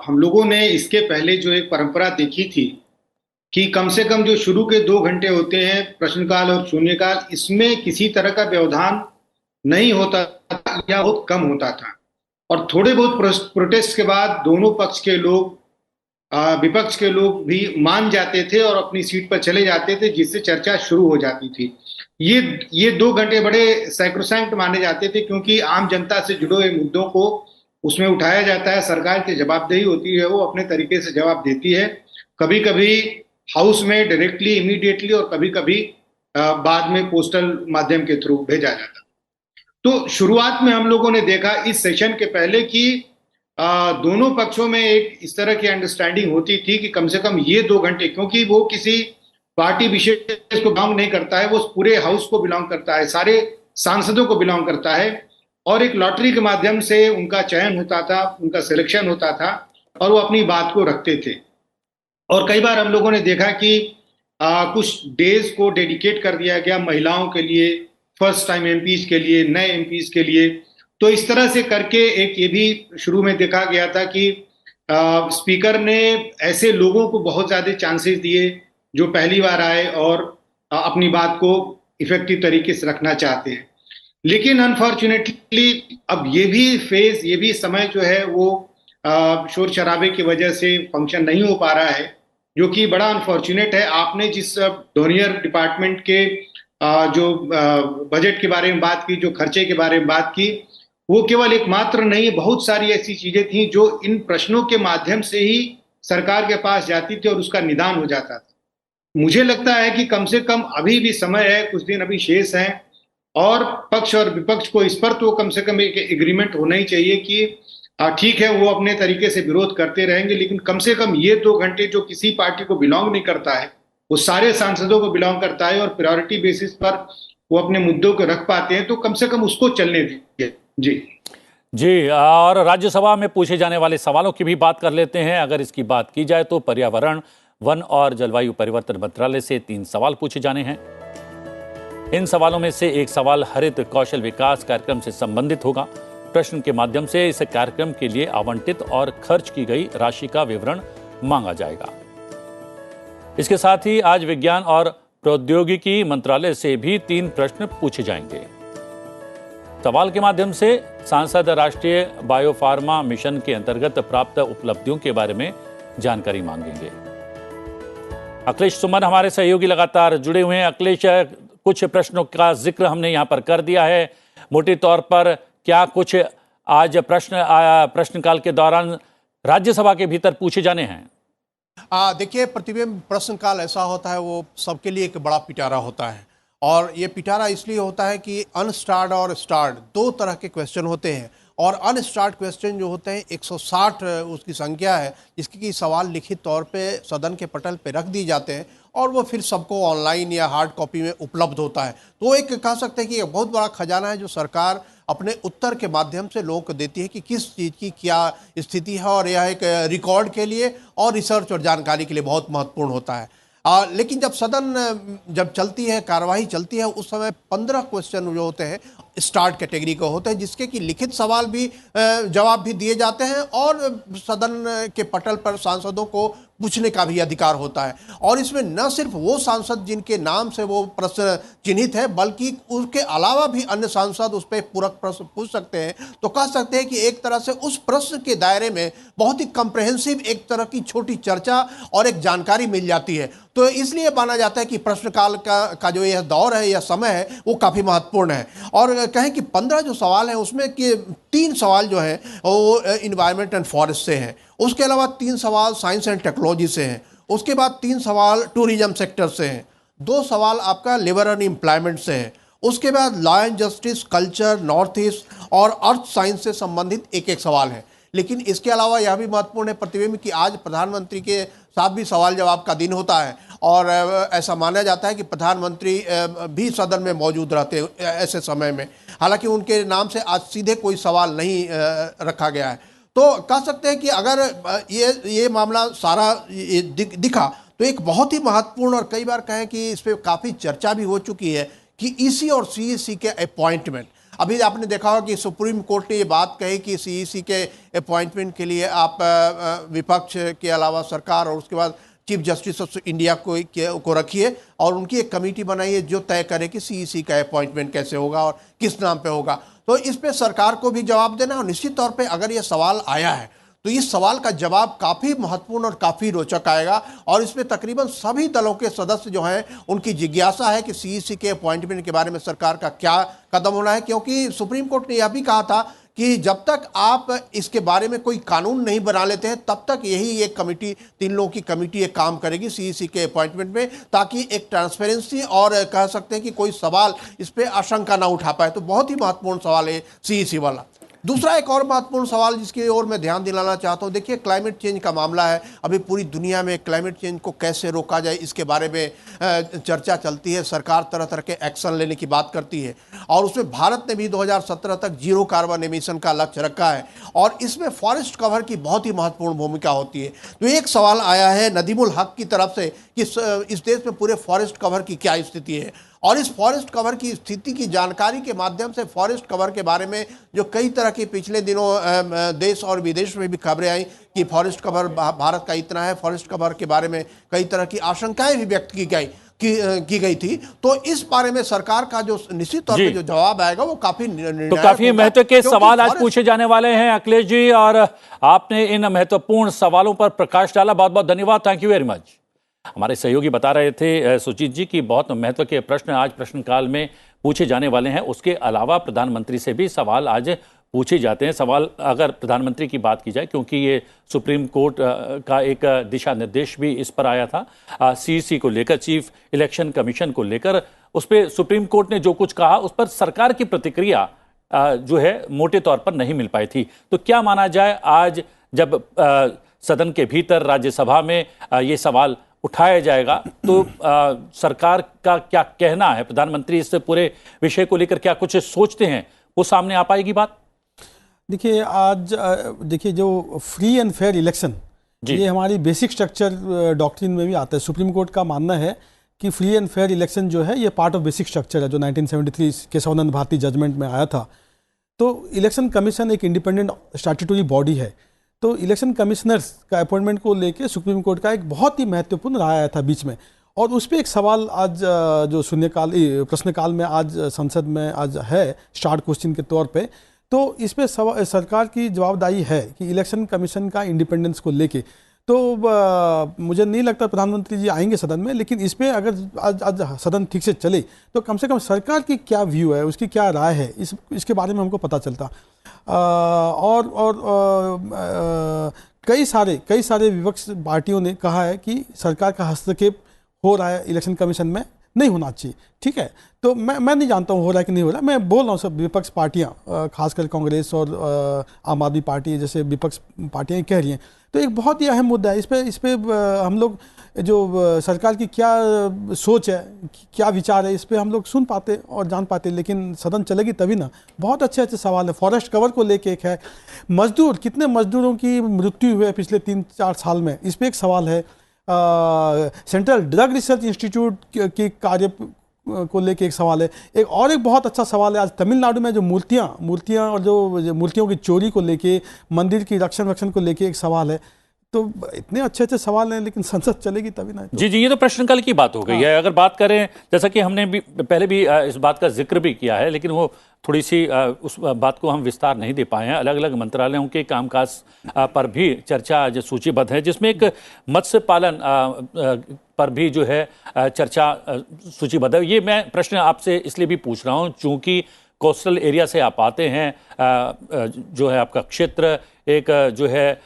हम लोगों ने इसके पहले जो एक परंपरा देखी थी कि कम से कम जो शुरू के 2 घंटे होते हैं प्रश्नकाल और शून्यकाल, इसमें किसी तरह का व्यवधान नहीं होता था या बहुत कम होता था, और थोड़े बहुत प्रोटेस्ट के बाद दोनों पक्ष के लोग, विपक्ष के लोग भी मान जाते थे और अपनी सीट पर चले जाते थे, जिससे चर्चा शुरू हो जाती थी। ये 2 घंटे बड़े सैक्रोसैंक्ट माने जाते थे, क्योंकि आम जनता से जुड़े हुए मुद्दों को उसमें उठाया जाता है। सरकार की जवाबदेही होती है, वो अपने तरीके से जवाब देती है, कभी कभी हाउस में डायरेक्टली इमीडिएटली और कभी कभी बाद में पोस्टल माध्यम के थ्रू भेजा जाता। तो शुरुआत में हम लोगों ने देखा इस सेशन के पहले कि दोनों पक्षों में एक इस तरह की अंडरस्टैंडिंग होती थी कि कम से कम ये 2 घंटे, क्योंकि वो किसी पार्टी विशेष को बिलोंग नहीं करता है, वो पूरे हाउस को बिलोंग करता है, सारे सांसदों को बिलोंग करता है, और एक लॉटरी के माध्यम से उनका चयन होता था, उनका सिलेक्शन होता था, और वो अपनी बात को रखते थे। और कई बार हम लोगों ने देखा कि कुछ डेज को डेडिकेट कर दिया गया महिलाओं के लिए, फर्स्ट टाइम एमपीज के लिए, नए एमपीज के लिए। तो इस तरह से करके एक ये भी शुरू में देखा गया था कि स्पीकर ने ऐसे लोगों को बहुत ज्यादा चांसेस दिए जो पहली बार आए और अपनी बात को इफेक्टिव तरीके से रखना चाहते हैं। लेकिन अनफॉर्चुनेटली अब ये भी फेज, ये भी समय जो है वो शोर शराबे की वजह से फंक्शन नहीं हो पा रहा है, जो कि बड़ा अनफॉर्चुनेट है। आपने जिस डोनियर डिपार्टमेंट के जो बजट के बारे में बात की, जो खर्चे के बारे में बात की, वो केवल एकमात्र नहीं, बहुत सारी ऐसी चीजें थी जो इन प्रश्नों के माध्यम से ही सरकार के पास जाती थी और उसका निदान हो जाता था। मुझे लगता है कि कम से कम अभी भी समय है, कुछ दिन अभी शेष हैं, और पक्ष और विपक्ष को इस पर तो कम से कम एक एग्रीमेंट होना ही चाहिए कि ठीक है, वो अपने तरीके से विरोध करते रहेंगे, लेकिन कम से कम ये 2 घंटे जो किसी पार्टी को बिलोंग नहीं करता है, वो सारे सांसदों को बिलोंग करता है और प्रायोरिटी बेसिस पर वो अपने मुद्दों को रख पाते हैं, तो कम से कम उसको चलने दीजिए। जी, और राज्यसभा में पूछे जाने वाले सवालों की भी बात कर लेते हैं। अगर इसकी बात की जाए तो पर्यावरण, वन और जलवायु परिवर्तन मंत्रालय से 3 सवाल पूछे जाने हैं। इन सवालों में से एक सवाल हरित कौशल विकास कार्यक्रम से संबंधित होगा। प्रश्न के माध्यम से इस कार्यक्रम के लिए आवंटित और खर्च की गई राशि का विवरण मांगा जाएगा। इसके साथ ही आज विज्ञान और प्रौद्योगिकी मंत्रालय से भी 3 प्रश्न पूछे जाएंगे। सवाल के माध्यम से सांसद राष्ट्रीय बायोफार्मा मिशन के अंतर्गत प्राप्त उपलब्धियों के बारे में जानकारी मांगेंगे। अखिलेश सुमन हमारे सहयोगी लगातार जुड़े हुए हैं। अखिलेश, कुछ प्रश्नों का जिक्र हमने यहाँ पर कर दिया है। मोटे तौर पर क्या कुछ आज प्रश्नकाल के दौरान राज्यसभा के भीतर पूछे जाने हैं? देखिए, प्रतिबिंब प्रश्नकाल ऐसा होता है, वो सबके लिए एक बड़ा पिटारा होता है, और ये पिटारा इसलिए होता है कि अनस्टार्ड और स्टार्ड 2 तरह के क्वेश्चन होते हैं, और अनस्टार्ड क्वेश्चन जो होते हैं 160 उसकी संख्या है, जिसकी कि सवाल लिखित तौर पे सदन के पटल पे रख दिए जाते हैं और वो फिर सबको ऑनलाइन या हार्ड कॉपी में उपलब्ध होता है। तो एक कह सकते हैं कि एक बहुत बड़ा खजाना है जो सरकार अपने उत्तर के माध्यम से लोगों को देती है कि किस चीज़ की क्या स्थिति है, और यह एक रिकॉर्ड के लिए और रिसर्च और जानकारी के लिए बहुत महत्वपूर्ण होता है। लेकिन जब सदन जब चलती है, कार्यवाही चलती है, उस समय 15 क्वेश्चन जो होते हैं स्टार्ट कैटेगरी को होते हैं, जिसके कि लिखित सवाल भी जवाब भी दिए जाते हैं और सदन के पटल पर सांसदों को पूछने का भी अधिकार होता है। और इसमें न सिर्फ वो सांसद जिनके नाम से वो प्रश्न चिन्हित है, बल्कि उसके अलावा भी अन्य सांसद उस पर पूरक प्रश्न पूछ सकते हैं। तो कह सकते हैं कि एक तरह से उस प्रश्न के दायरे में बहुत ही कम्प्रहेंसिव एक तरह की छोटी चर्चा और एक जानकारी मिल जाती है। तो इसलिए माना जाता है कि प्रश्नकाल का जो यह दौर है, यह समय है, वो काफ़ी महत्वपूर्ण है। और कहें कि 15 जो सवाल हैं उसमें कि 3 सवाल जो हैं वो इन्वायरमेंट एंड फॉरेस्ट से हैं, उसके अलावा 3 सवाल साइंस एंड टेक्नोलॉजी से हैं, उसके बाद 3 सवाल टूरिज्म सेक्टर से हैं, 2 सवाल आपका लेबर एंड एम्प्लॉयमेंट से है, उसके बाद law and justice, culture, north east और अर्थ साइंस से संबंधित एक सवाल है। लेकिन इसके अलावा यह भी महत्वपूर्ण है प्रतिबिंब कि आज प्रधानमंत्री के साथ भी सवाल जवाब का दिन होता है, और ऐसा माना जाता है कि प्रधानमंत्री भी सदन में मौजूद रहते ऐसे समय में। हालांकि उनके नाम से आज सीधे कोई सवाल नहीं रखा गया है। तो कह सकते हैं कि अगर ये मामला सारा दिखा तो एक बहुत ही महत्वपूर्ण, और कई बार कहें कि इस पर काफ़ी चर्चा भी हो चुकी है कि ईसी और सीईसी के अपॉइंटमेंट। अभी आपने देखा होगा कि सुप्रीम कोर्ट ने ये बात कही कि सीईसी के अपॉइंटमेंट के लिए आप विपक्ष के अलावा सरकार और उसके बाद चीफ जस्टिस ऑफ इंडिया को रखिए और उनकी एक कमेटी बनाइए जो तय करे कि सीईसी का अपॉइंटमेंट कैसे होगा और किस नाम पे होगा। तो इस पे सरकार को भी जवाब देना, और निश्चित तौर पे अगर ये सवाल आया है तो इस सवाल का जवाब काफ़ी महत्वपूर्ण और काफ़ी रोचक आएगा। और इसमें तकरीबन सभी दलों के सदस्य जो हैं उनकी जिज्ञासा है कि सीईसी के अपॉइंटमेंट के बारे में सरकार का क्या कदम होना है, क्योंकि सुप्रीम कोर्ट ने यह भी कहा था कि जब तक आप इसके बारे में कोई कानून नहीं बना लेते हैं तब तक यही एक कमेटी, 3 लोगों की कमेटी एक काम करेगी सीईसी के अपॉइंटमेंट में, ताकि एक ट्रांसपेरेंसी और कह सकते हैं कि कोई सवाल इस पर आशंका ना उठा पाए। तो बहुत ही महत्वपूर्ण सवाल है सीईसी वाला। दूसरा एक और महत्वपूर्ण सवाल जिसकी ओर मैं ध्यान दिलाना चाहता हूं, देखिए क्लाइमेट चेंज का मामला है। अभी पूरी दुनिया में क्लाइमेट चेंज को कैसे रोका जाए इसके बारे में चर्चा चलती है। सरकार तरह तरह के एक्शन लेने की बात करती है, और उसमें भारत ने भी 2017 तक 0 कार्बन एमिशन का लक्ष्य रखा है, और इसमें फॉरेस्ट कवर की बहुत ही महत्वपूर्ण भूमिका होती है। तो एक सवाल आया है नदीमुल हक की तरफ से कि इस देश में पूरे फॉरेस्ट कवर की क्या स्थिति है, और इस फॉरेस्ट कवर की स्थिति की जानकारी के माध्यम से फॉरेस्ट कवर के बारे में जो कई तरह की पिछले दिनों देश और विदेश में भी खबरें आई कि फॉरेस्ट कवर भारत का इतना है, फॉरेस्ट कवर के बारे में कई तरह की आशंकाएं भी व्यक्त की गई। की गई थी। तो इस बारे में सरकार का जो निश्चित तौर पे जो जवाब आएगा वो काफी तो काफी महत्व के सवाल आज पूछे जाने वाले हैं अखिलेश जी, और आपने इन महत्वपूर्ण सवालों पर प्रकाश डाला। बहुत बहुत धन्यवाद, थैंक यू वेरी मच। हमारे सहयोगी बता रहे थे सुजीत जी की बहुत महत्व के प्रश्न आज प्रश्नकाल में पूछे जाने वाले हैं। उसके अलावा प्रधानमंत्री से भी सवाल आज पूछे जाते हैं। सवाल अगर प्रधानमंत्री की बात की जाए, क्योंकि ये सुप्रीम कोर्ट का एक दिशा निर्देश भी इस पर आया था सीईसी को लेकर, चीफ इलेक्शन कमीशन को लेकर, उस पर सुप्रीम कोर्ट ने जो कुछ कहा उस पर सरकार की प्रतिक्रिया जो है मोटे तौर पर नहीं मिल पाई थी। तो क्या माना जाए, आज जब सदन के भीतर राज्यसभा में ये सवाल उठाया जाएगा तो सरकार का क्या कहना है, प्रधानमंत्री इस पूरे विषय को लेकर क्या कुछ सोचते हैं, वो सामने आ पाएगी बात? देखिए, आज देखिए जो फ्री एंड फेयर इलेक्शन, ये हमारी बेसिक स्ट्रक्चर डॉक्ट्रिन में भी आता है। सुप्रीम कोर्ट का मानना है कि फ्री एंड फेयर इलेक्शन जो है ये पार्ट ऑफ बेसिक स्ट्रक्चर है, जो 1973 केशवानंद भारती जजमेंट में आया था। तो इलेक्शन कमीशन एक इंडिपेंडेंट स्टैट्यूटरी बॉडी है, तो इलेक्शन कमिश्नर्स का अपॉइंटमेंट को लेके सुप्रीम कोर्ट का एक बहुत ही महत्वपूर्ण राय आया था बीच में, और उस पर एक सवाल आज जो शून्यकाल प्रश्नकाल में आज संसद में आज है स्टार्ट क्वेश्चन के तौर पे, तो इस पर सरकार की जवाबदारी है कि इलेक्शन कमीशन का इंडिपेंडेंस को लेके। तो मुझे नहीं लगता प्रधानमंत्री जी आएंगे सदन में, लेकिन इस पर अगर आज सदन ठीक से चले तो कम से कम सरकार की क्या व्यू है, उसकी क्या राय है, इसके बारे में हमको पता चलता। कई सारे विपक्ष पार्टियों ने कहा है कि सरकार का हस्तक्षेप हो रहा है इलेक्शन कमीशन में, नहीं होना चाहिए। ठीक है, तो मैं नहीं जानता हूँ हो रहा है कि नहीं हो रहा, मैं बोल रहा हूँ सब विपक्ष पार्टियाँ, खासकर कांग्रेस और आम आदमी पार्टी जैसे विपक्ष पार्टियाँ कह रही हैं। तो एक बहुत ही अहम मुद्दा है, इस पे हम लोग जो सरकार की क्या सोच है, क्या विचार है, इस पे हम लोग सुन पाते और जान पाते, लेकिन सदन चलेगी तभी ना। बहुत अच्छे सवाल है। फॉरेस्ट कवर को लेके एक है, मजदूर, कितने मजदूरों की मृत्यु हुई है पिछले 3-4 साल में, इस पर एक सवाल है। सेंट्रल ड्रग रिसर्च इंस्टीट्यूट के कार्य को लेके एक सवाल है। एक बहुत अच्छा सवाल है, आज तमिलनाडु में जो मूर्तियाँ और जो मूर्तियों की चोरी को लेके, मंदिर की रक्षण को लेके एक सवाल है। तो इतने अच्छे सवाल हैं, लेकिन संसद चलेगी तभी ना। जी, ये तो प्रश्नकाल की बात हो गई है। अगर बात करें, जैसा कि हमने भी पहले भी इस बात का जिक्र भी किया है, लेकिन वो थोड़ी सी उस बात को हम विस्तार नहीं दे पाए हैं। अलग अलग मंत्रालयों के कामकाज पर भी चर्चा आज सूचीबद्ध है, जिसमें एक मत्स्य पालन पर भी जो है चर्चा सूचीबद्ध है। ये मैं प्रश्न आपसे इसलिए भी पूछ रहा हूँ चूंकि कोस्टल एरिया से आप आते हैं, जो है आपका क्षेत्र एक जो है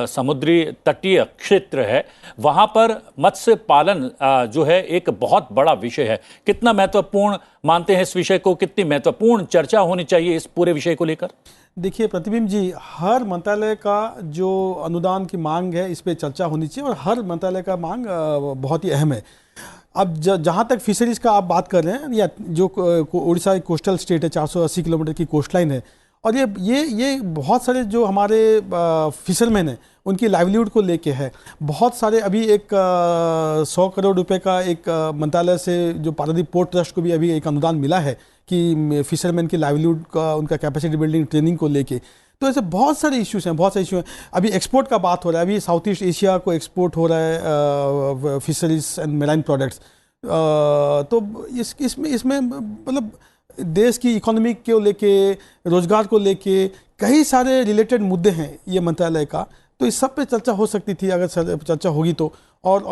समुद्री तटीय क्षेत्र है, वहाँ पर मत्स्य पालन जो है एक बहुत बड़ा विषय है। कितना महत्वपूर्ण मानते हैं इस विषय को, कितनी महत्वपूर्ण चर्चा होनी चाहिए इस पूरे विषय को लेकर? देखिए प्रतिबिंब जी, हर मंत्रालय का जो अनुदान की मांग है इस पर चर्चा होनी चाहिए, और हर मंत्रालय का मांग बहुत ही अहम है। अब जहाँ तक फिशरीज़ का आप बात कर रहे हैं, या जो उड़ीसा एक कोस्टल स्टेट है, 480 किलोमीटर की कोस्ट लाइन है, और ये बहुत सारे जो हमारे फिशरमैन हैं उनकी लाइवलीहुड को लेके है। बहुत सारे अभी एक 100 करोड़ रुपए का एक मंत्रालय से जो पारादीप पोर्ट ट्रस्ट को भी अभी एक अनुदान मिला है कि फिशरमैन की लाइवलीहुड का, उनका कैपेसिटी बिल्डिंग ट्रेनिंग को लेके। तो ऐसे बहुत सारे इश्यूज़ हैं, बहुत सारे इशू हैं। अभी एक्सपोर्ट का बात हो रहा है, अभी साउथ ईस्ट एशिया को एक्सपोर्ट हो रहा है फिशरीज एंड मेराइन प्रोडक्ट्स। तो इसमें मतलब देश की इकोनॉमी को लेके, रोजगार को लेके कई सारे रिलेटेड मुद्दे हैं ये मंत्रालय का। तो इस सब पे चर्चा हो सकती थी अगर चर्चा होगी तो। और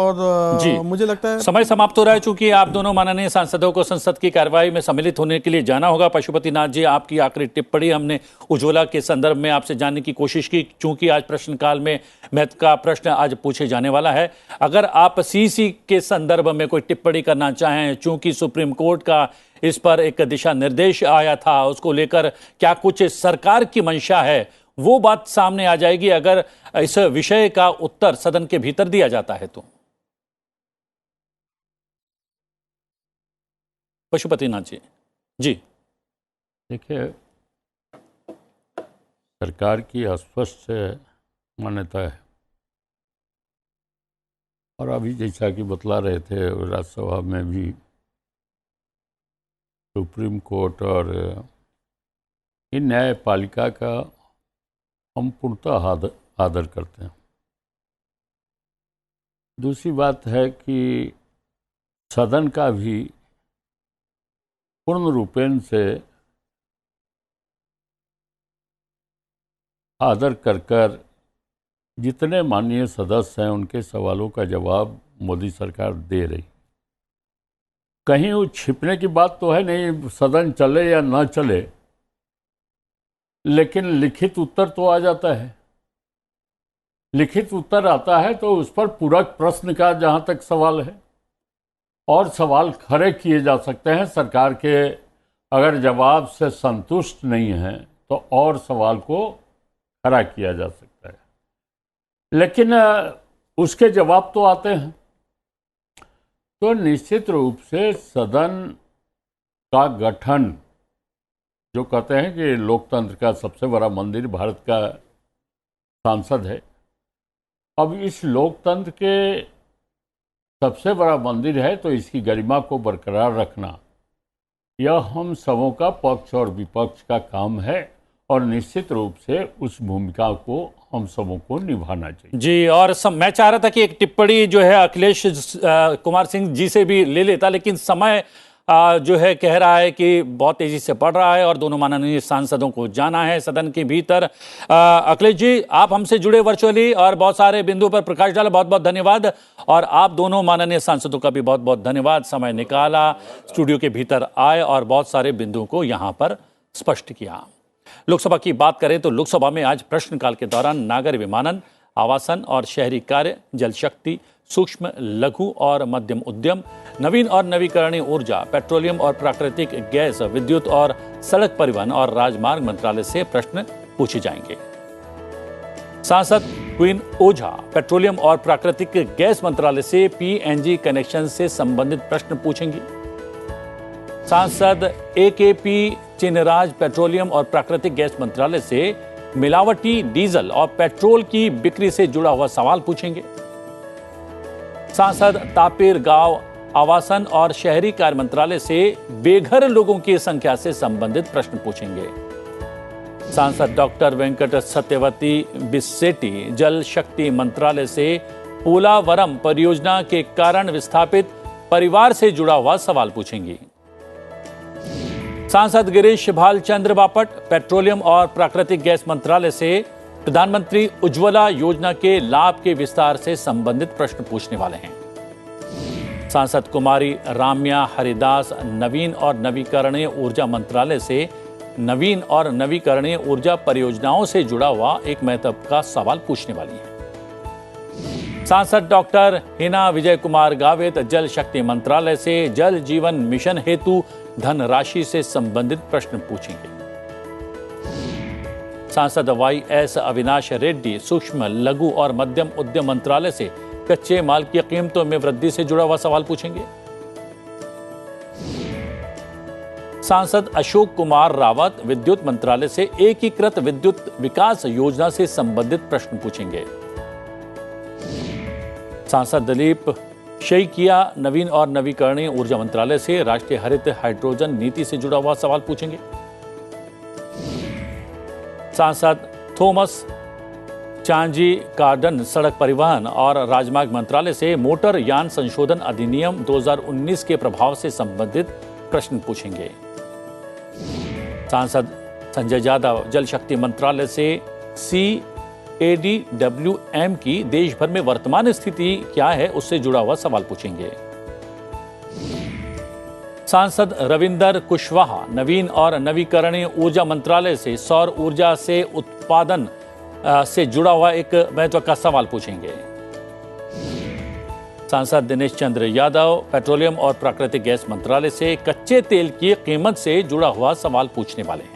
मुझे लगता है समय समाप्त हो रहा है, चूंकि आप दोनों माननीय सांसदों को संसद की कार्यवाही में सम्मिलित होने के लिए जाना होगा। पशुपति नाथ जी, आपकी आखिरी टिप्पणी हमने उज्ज्वला के संदर्भ में आपसे जानने की कोशिश की, चूंकि आज प्रश्नकाल में महत्व का प्रश्न आज पूछे जाने वाला है। अगर आप सीसी के संदर्भ में कोई टिप्पणी करना चाहें, चूंकि सुप्रीम कोर्ट का इस पर एक दिशा निर्देश आया था, उसको लेकर क्या कुछ सरकार की मंशा है, वो बात सामने आ जाएगी अगर इस विषय का उत्तर सदन के भीतर दिया जाता है तो। पशुपति नाथ जी। जी देखिए, सरकार की स्पष्ट मान्यता है, और अभी जैसा कि बतला रहे थे राज्यसभा में भी सुप्रीम कोर्ट और इन न्यायपालिका का हम पूर्णतः आदर करते हैं। दूसरी बात है कि सदन का भी पूर्ण रूपेण से आदर कर जितने माननीय सदस्य हैं उनके सवालों का जवाब मोदी सरकार दे रही। कहीं वो छिपने की बात तो है नहीं, सदन चले या ना चले, लेकिन लिखित उत्तर तो आ जाता है। लिखित उत्तर आता है तो उस पर पूरक प्रश्न का जहाँ तक सवाल है और सवाल खड़े किए जा सकते हैं। सरकार के अगर जवाब से संतुष्ट नहीं है तो और सवाल को खड़ा किया जा सकता है, लेकिन उसके जवाब तो आते हैं। तो निश्चित रूप से सदन का गठन, जो कहते हैं कि लोकतंत्र का सबसे बड़ा मंदिर भारत का सांसद है, अब इस लोकतंत्र के सबसे बड़ा मंदिर है तो इसकी गरिमा को बरकरार रखना यह हम सबों का पक्ष और विपक्ष का काम है और निश्चित रूप से उस भूमिका को हम सबों को निभाना चाहिए। जी, और मैं चाह रहा था कि एक टिप्पणी जो है अखिलेश कुमार सिंह जी से भी ले लेता, लेकिन समय जो है कह रहा है कि बहुत तेजी से बढ़ रहा है और दोनों माननीय सांसदों को जाना है सदन के भीतर। अखिलेश जी, आप हमसे जुड़े वर्चुअली और बहुत सारे बिंदुओं पर प्रकाश डाला, बहुत बहुत धन्यवाद। और आप दोनों माननीय सांसदों का भी बहुत बहुत धन्यवाद, समय निकाला, स्टूडियो के भीतर आए और बहुत सारे बिंदुओं को यहां पर स्पष्ट किया। लोकसभा की बात करें तो लोकसभा में आज प्रश्नकाल के दौरान नागर विमानन, आवासन और शहरी कार्य, जल शक्ति, सूक्ष्म लघु और मध्यम उद्यम, नवीन और नवीकरणीय ऊर्जा, पेट्रोलियम और प्राकृतिक गैस, विद्युत और सड़क परिवहन और राजमार्ग मंत्रालय से प्रश्न पूछे जाएंगे। सांसद क्वीन ओझा पेट्रोलियम और प्राकृतिक गैस मंत्रालय से पीएनजी कनेक्शन से संबंधित प्रश्न पूछेंगी। सांसद एकेपी चिनराज पेट्रोलियम और प्राकृतिक गैस मंत्रालय से मिलावटी डीजल और पेट्रोल की बिक्री से जुड़ा हुआ सवाल पूछेंगे। सांसद तापिर गांव आवासन और शहरी कार्य मंत्रालय से बेघर लोगों की संख्या से संबंधित प्रश्न पूछेंगे। सांसद डॉक्टर वेंकट सत्यवती बिस्सेटी जल शक्ति मंत्रालय से पोलावरम परियोजना के कारण विस्थापित परिवार से जुड़ा हुआ सवाल पूछेंगी। सांसद गिरीश भालचंद्र बापट पेट्रोलियम और प्राकृतिक गैस मंत्रालय से प्रधानमंत्री उज्ज्वला योजना के लाभ के विस्तार से संबंधित प्रश्न पूछने वाले हैं। सांसद कुमारी राम्या हरिदास नवीन और नवीकरणीय ऊर्जा मंत्रालय से नवीन और नवीकरणीय ऊर्जा परियोजनाओं से जुड़ा हुआ एक महत्व का सवाल पूछने वाली है। सांसद डॉक्टर हिना विजय कुमार गावित जल शक्ति मंत्रालय से जल जीवन मिशन हेतु धनराशि से संबंधित प्रश्न पूछेंगे। सांसद वाई.एस. अविनाश रेड्डी सूक्ष्म लघु और मध्यम उद्यम मंत्रालय से कच्चे माल की कीमतों में वृद्धि से जुड़ा हुआ सवाल पूछेंगे। सांसद अशोक कुमार रावत विद्युत मंत्रालय से एकीकृत विद्युत विकास योजना से संबंधित प्रश्न पूछेंगे। सांसद दिलीप शैकिया नवीन और नवीकरणीय ऊर्जा मंत्रालय से राष्ट्रीय हरित हाइड्रोजन नीति से जुड़ा हुआ सवाल पूछेंगे। सांसद थॉमस चांजी कार्डन सड़क परिवहन और राजमार्ग मंत्रालय से मोटर यान संशोधन अधिनियम 2019 के प्रभाव से संबंधित प्रश्न पूछेंगे। सांसद संजय यादव जल शक्ति मंत्रालय से CADWM की देश भर में वर्तमान स्थिति क्या है उससे जुड़ा हुआ सवाल पूछेंगे। सांसद रविंदर कुशवाहा नवीन और नवीकरणीय ऊर्जा मंत्रालय से सौर ऊर्जा से उत्पादन से जुड़ा हुआ एक महत्व का सवाल पूछेंगे। सांसद दिनेश चंद्र यादव पेट्रोलियम और प्राकृतिक गैस मंत्रालय से कच्चे तेल की कीमत से जुड़ा हुआ सवाल पूछने वाले हैं।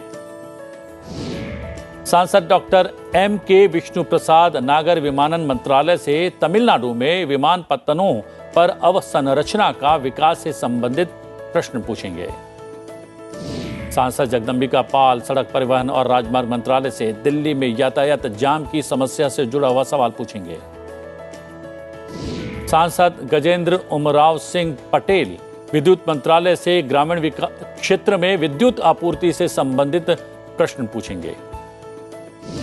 सांसद डॉक्टर MK विष्णु प्रसाद नागर विमानन मंत्रालय से तमिलनाडु में विमानपत्तनों पर अवसंरचना का विकास से संबंधित प्रश्न पूछेंगे। सांसद जगदंबिका पाल सड़क परिवहन और राजमार्ग मंत्रालय से दिल्ली में यातायात जाम की समस्या से जुड़ा हुआ सवाल पूछेंगे। सांसद गजेंद्र उमराव सिंह पटेल विद्युत मंत्रालय से ग्रामीण क्षेत्र में विद्युत आपूर्ति से संबंधित प्रश्न पूछेंगे।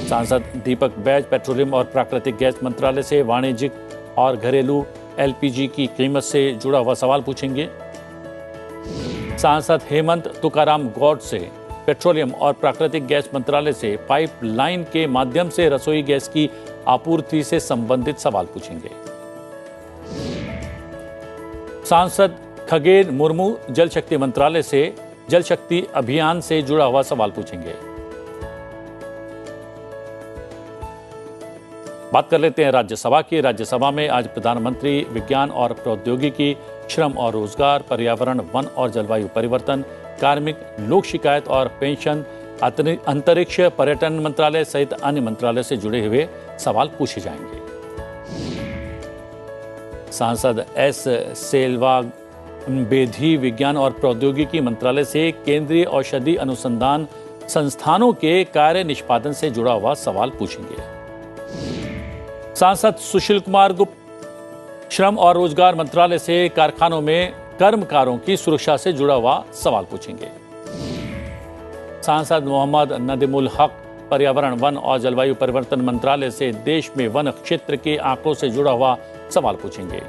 सांसद दीपक बैज पेट्रोलियम और प्राकृतिक गैस मंत्रालय से वाणिज्यिक और घरेलू एलपीजी की कीमत से जुड़ा हुआ सवाल पूछेंगे। सांसद हेमंत तुकाराम गौड से पेट्रोलियम और प्राकृतिक गैस मंत्रालय से पाइपलाइन के माध्यम से रसोई गैस की आपूर्ति से संबंधित सवाल पूछेंगे। सांसद खगेन मुर्मू जल शक्ति मंत्रालय से जल शक्ति अभियान से जुड़ा हुआ सवाल पूछेंगे। बात कर लेते हैं राज्यसभा की। राज्यसभा में आज प्रधानमंत्री विज्ञान और प्रौद्योगिकी, श्रम और रोजगार, पर्यावरण, वन और जलवायु परिवर्तन, कार्मिक, लोक शिकायत और पेंशन, अंतरिक्ष, पर्यटन मंत्रालय सहित अन्य मंत्रालय से जुड़े हुए सवाल पूछे जाएंगे। सांसद एस सेल्वाग बेधी विज्ञान और प्रौद्योगिकी मंत्रालय से केंद्रीय औषधि अनुसंधान संस्थानों के कार्य निष्पादन से जुड़ा हुआ सवाल पूछेंगे। सांसद सुशील कुमार गुप्ता श्रम और रोजगार मंत्रालय से कारखानों में कर्मकारों की सुरक्षा से जुड़ा हुआ सवाल पूछेंगे। सांसद मोहम्मद नदीमुल हक पर्यावरण, वन और जलवायु परिवर्तन मंत्रालय से देश में वन क्षेत्र के आंकड़ों से जुड़ा हुआ सवाल पूछेंगे।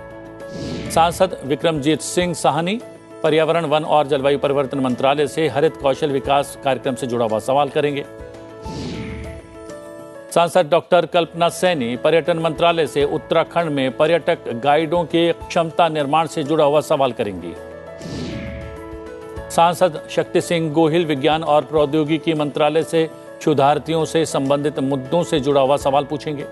सांसद विक्रमजीत सिंह साहनी पर्यावरण, वन और जलवायु परिवर्तन मंत्रालय से हरित कौशल विकास कार्यक्रम से जुड़ा हुआ सवाल करेंगे। सांसद डॉक्टर कल्पना सैनी पर्यटन मंत्रालय से उत्तराखंड में पर्यटक गाइडों के क्षमता निर्माण से जुड़ा हुआ सवाल करेंगी। सांसद शक्ति सिंह गोहिल विज्ञान और प्रौद्योगिकी मंत्रालय से शोधार्थियों से संबंधित मुद्दों से जुड़ा हुआ सवाल पूछेंगे।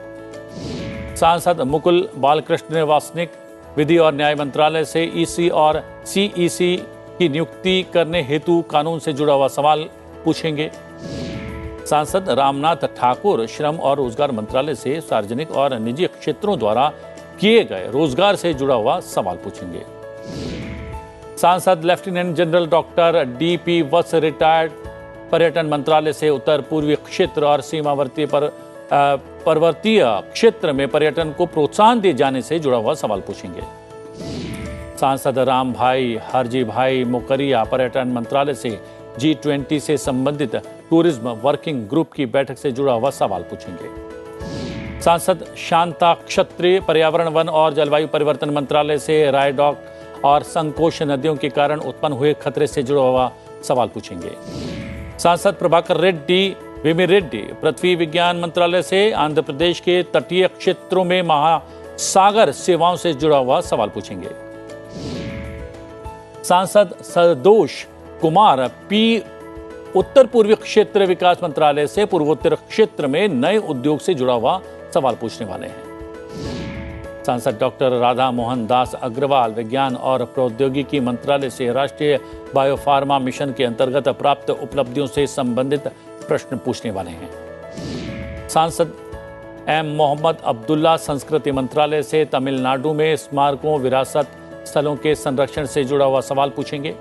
सांसद मुकुल बालकृष्ण वासनिक विधि और न्याय मंत्रालय से ईसी और सीईसी की नियुक्ति करने हेतु कानून से जुड़ा हुआ सवाल पूछेंगे। सांसद रामनाथ ठाकुर श्रम और रोजगार मंत्रालय से सार्वजनिक और निजी क्षेत्रों द्वारा किए गए रोजगार से जुड़ा हुआ सवाल पूछेंगे। सांसद लेफ्टिनेंट जनरल डॉक्टर डीपी वत्स रिटायर्ड पर्यटन मंत्रालय से उत्तर पूर्वी क्षेत्र और सीमावर्ती पर्वतीय क्षेत्र में पर्यटन को प्रोत्साहन दिए जाने से जुड़ा हुआ सवाल पूछेंगे। सांसद राम भाई हरजी भाई मोकरिया पर्यटन मंत्रालय से G20 से संबंधित टूरिज्म वर्किंग ग्रुप की बैठक से जुड़ा हुआ सवाल पूछेंगे। सांसद शांता क्षत्रिय पर्यावरण, वन और जलवायु परिवर्तन मंत्रालय से रायडॉक और संकोश नदियों के कारण उत्पन्न हुए खतरे से जुड़ा हुआ सवाल पूछेंगे। सांसद प्रभाकर रेड्डी वेमिरेड्डी पृथ्वी विज्ञान मंत्रालय से आंध्र प्रदेश के तटीय क्षेत्रों में महासागर सेवाओं से जुड़ा हुआ सवाल पूछेंगे। सांसद सदोष कुमार पी उत्तर पूर्वी क्षेत्र विकास मंत्रालय से पूर्वोत्तर क्षेत्र में नए उद्योग से जुड़ा हुआ सवाल पूछने वाले हैं। सांसद डॉक्टर राधा मोहन दास अग्रवाल विज्ञान और प्रौद्योगिकी मंत्रालय से राष्ट्रीय बायोफार्मा मिशन के अंतर्गत प्राप्त उपलब्धियों से संबंधित प्रश्न पूछने वाले हैं। सांसद एम मोहम्मद अब्दुल्ला संस्कृति मंत्रालय से तमिलनाडु में स्मारकों, विरासत स्थलों के संरक्षण से जुड़ा हुआ सवाल पूछेंगे।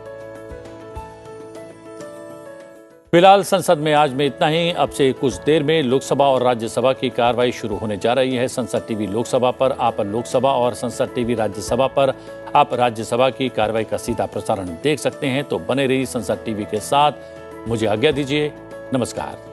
फिलहाल संसद में आज में इतना ही। अब से कुछ देर में लोकसभा और राज्यसभा की कार्रवाई शुरू होने जा रही है। संसद टीवी लोकसभा पर आप लोकसभा और संसद टीवी राज्यसभा पर आप राज्यसभा की कार्रवाई का सीधा प्रसारण देख सकते हैं। तो बने रहिए संसद टीवी के साथ। मुझे आज्ञा दीजिए। नमस्कार।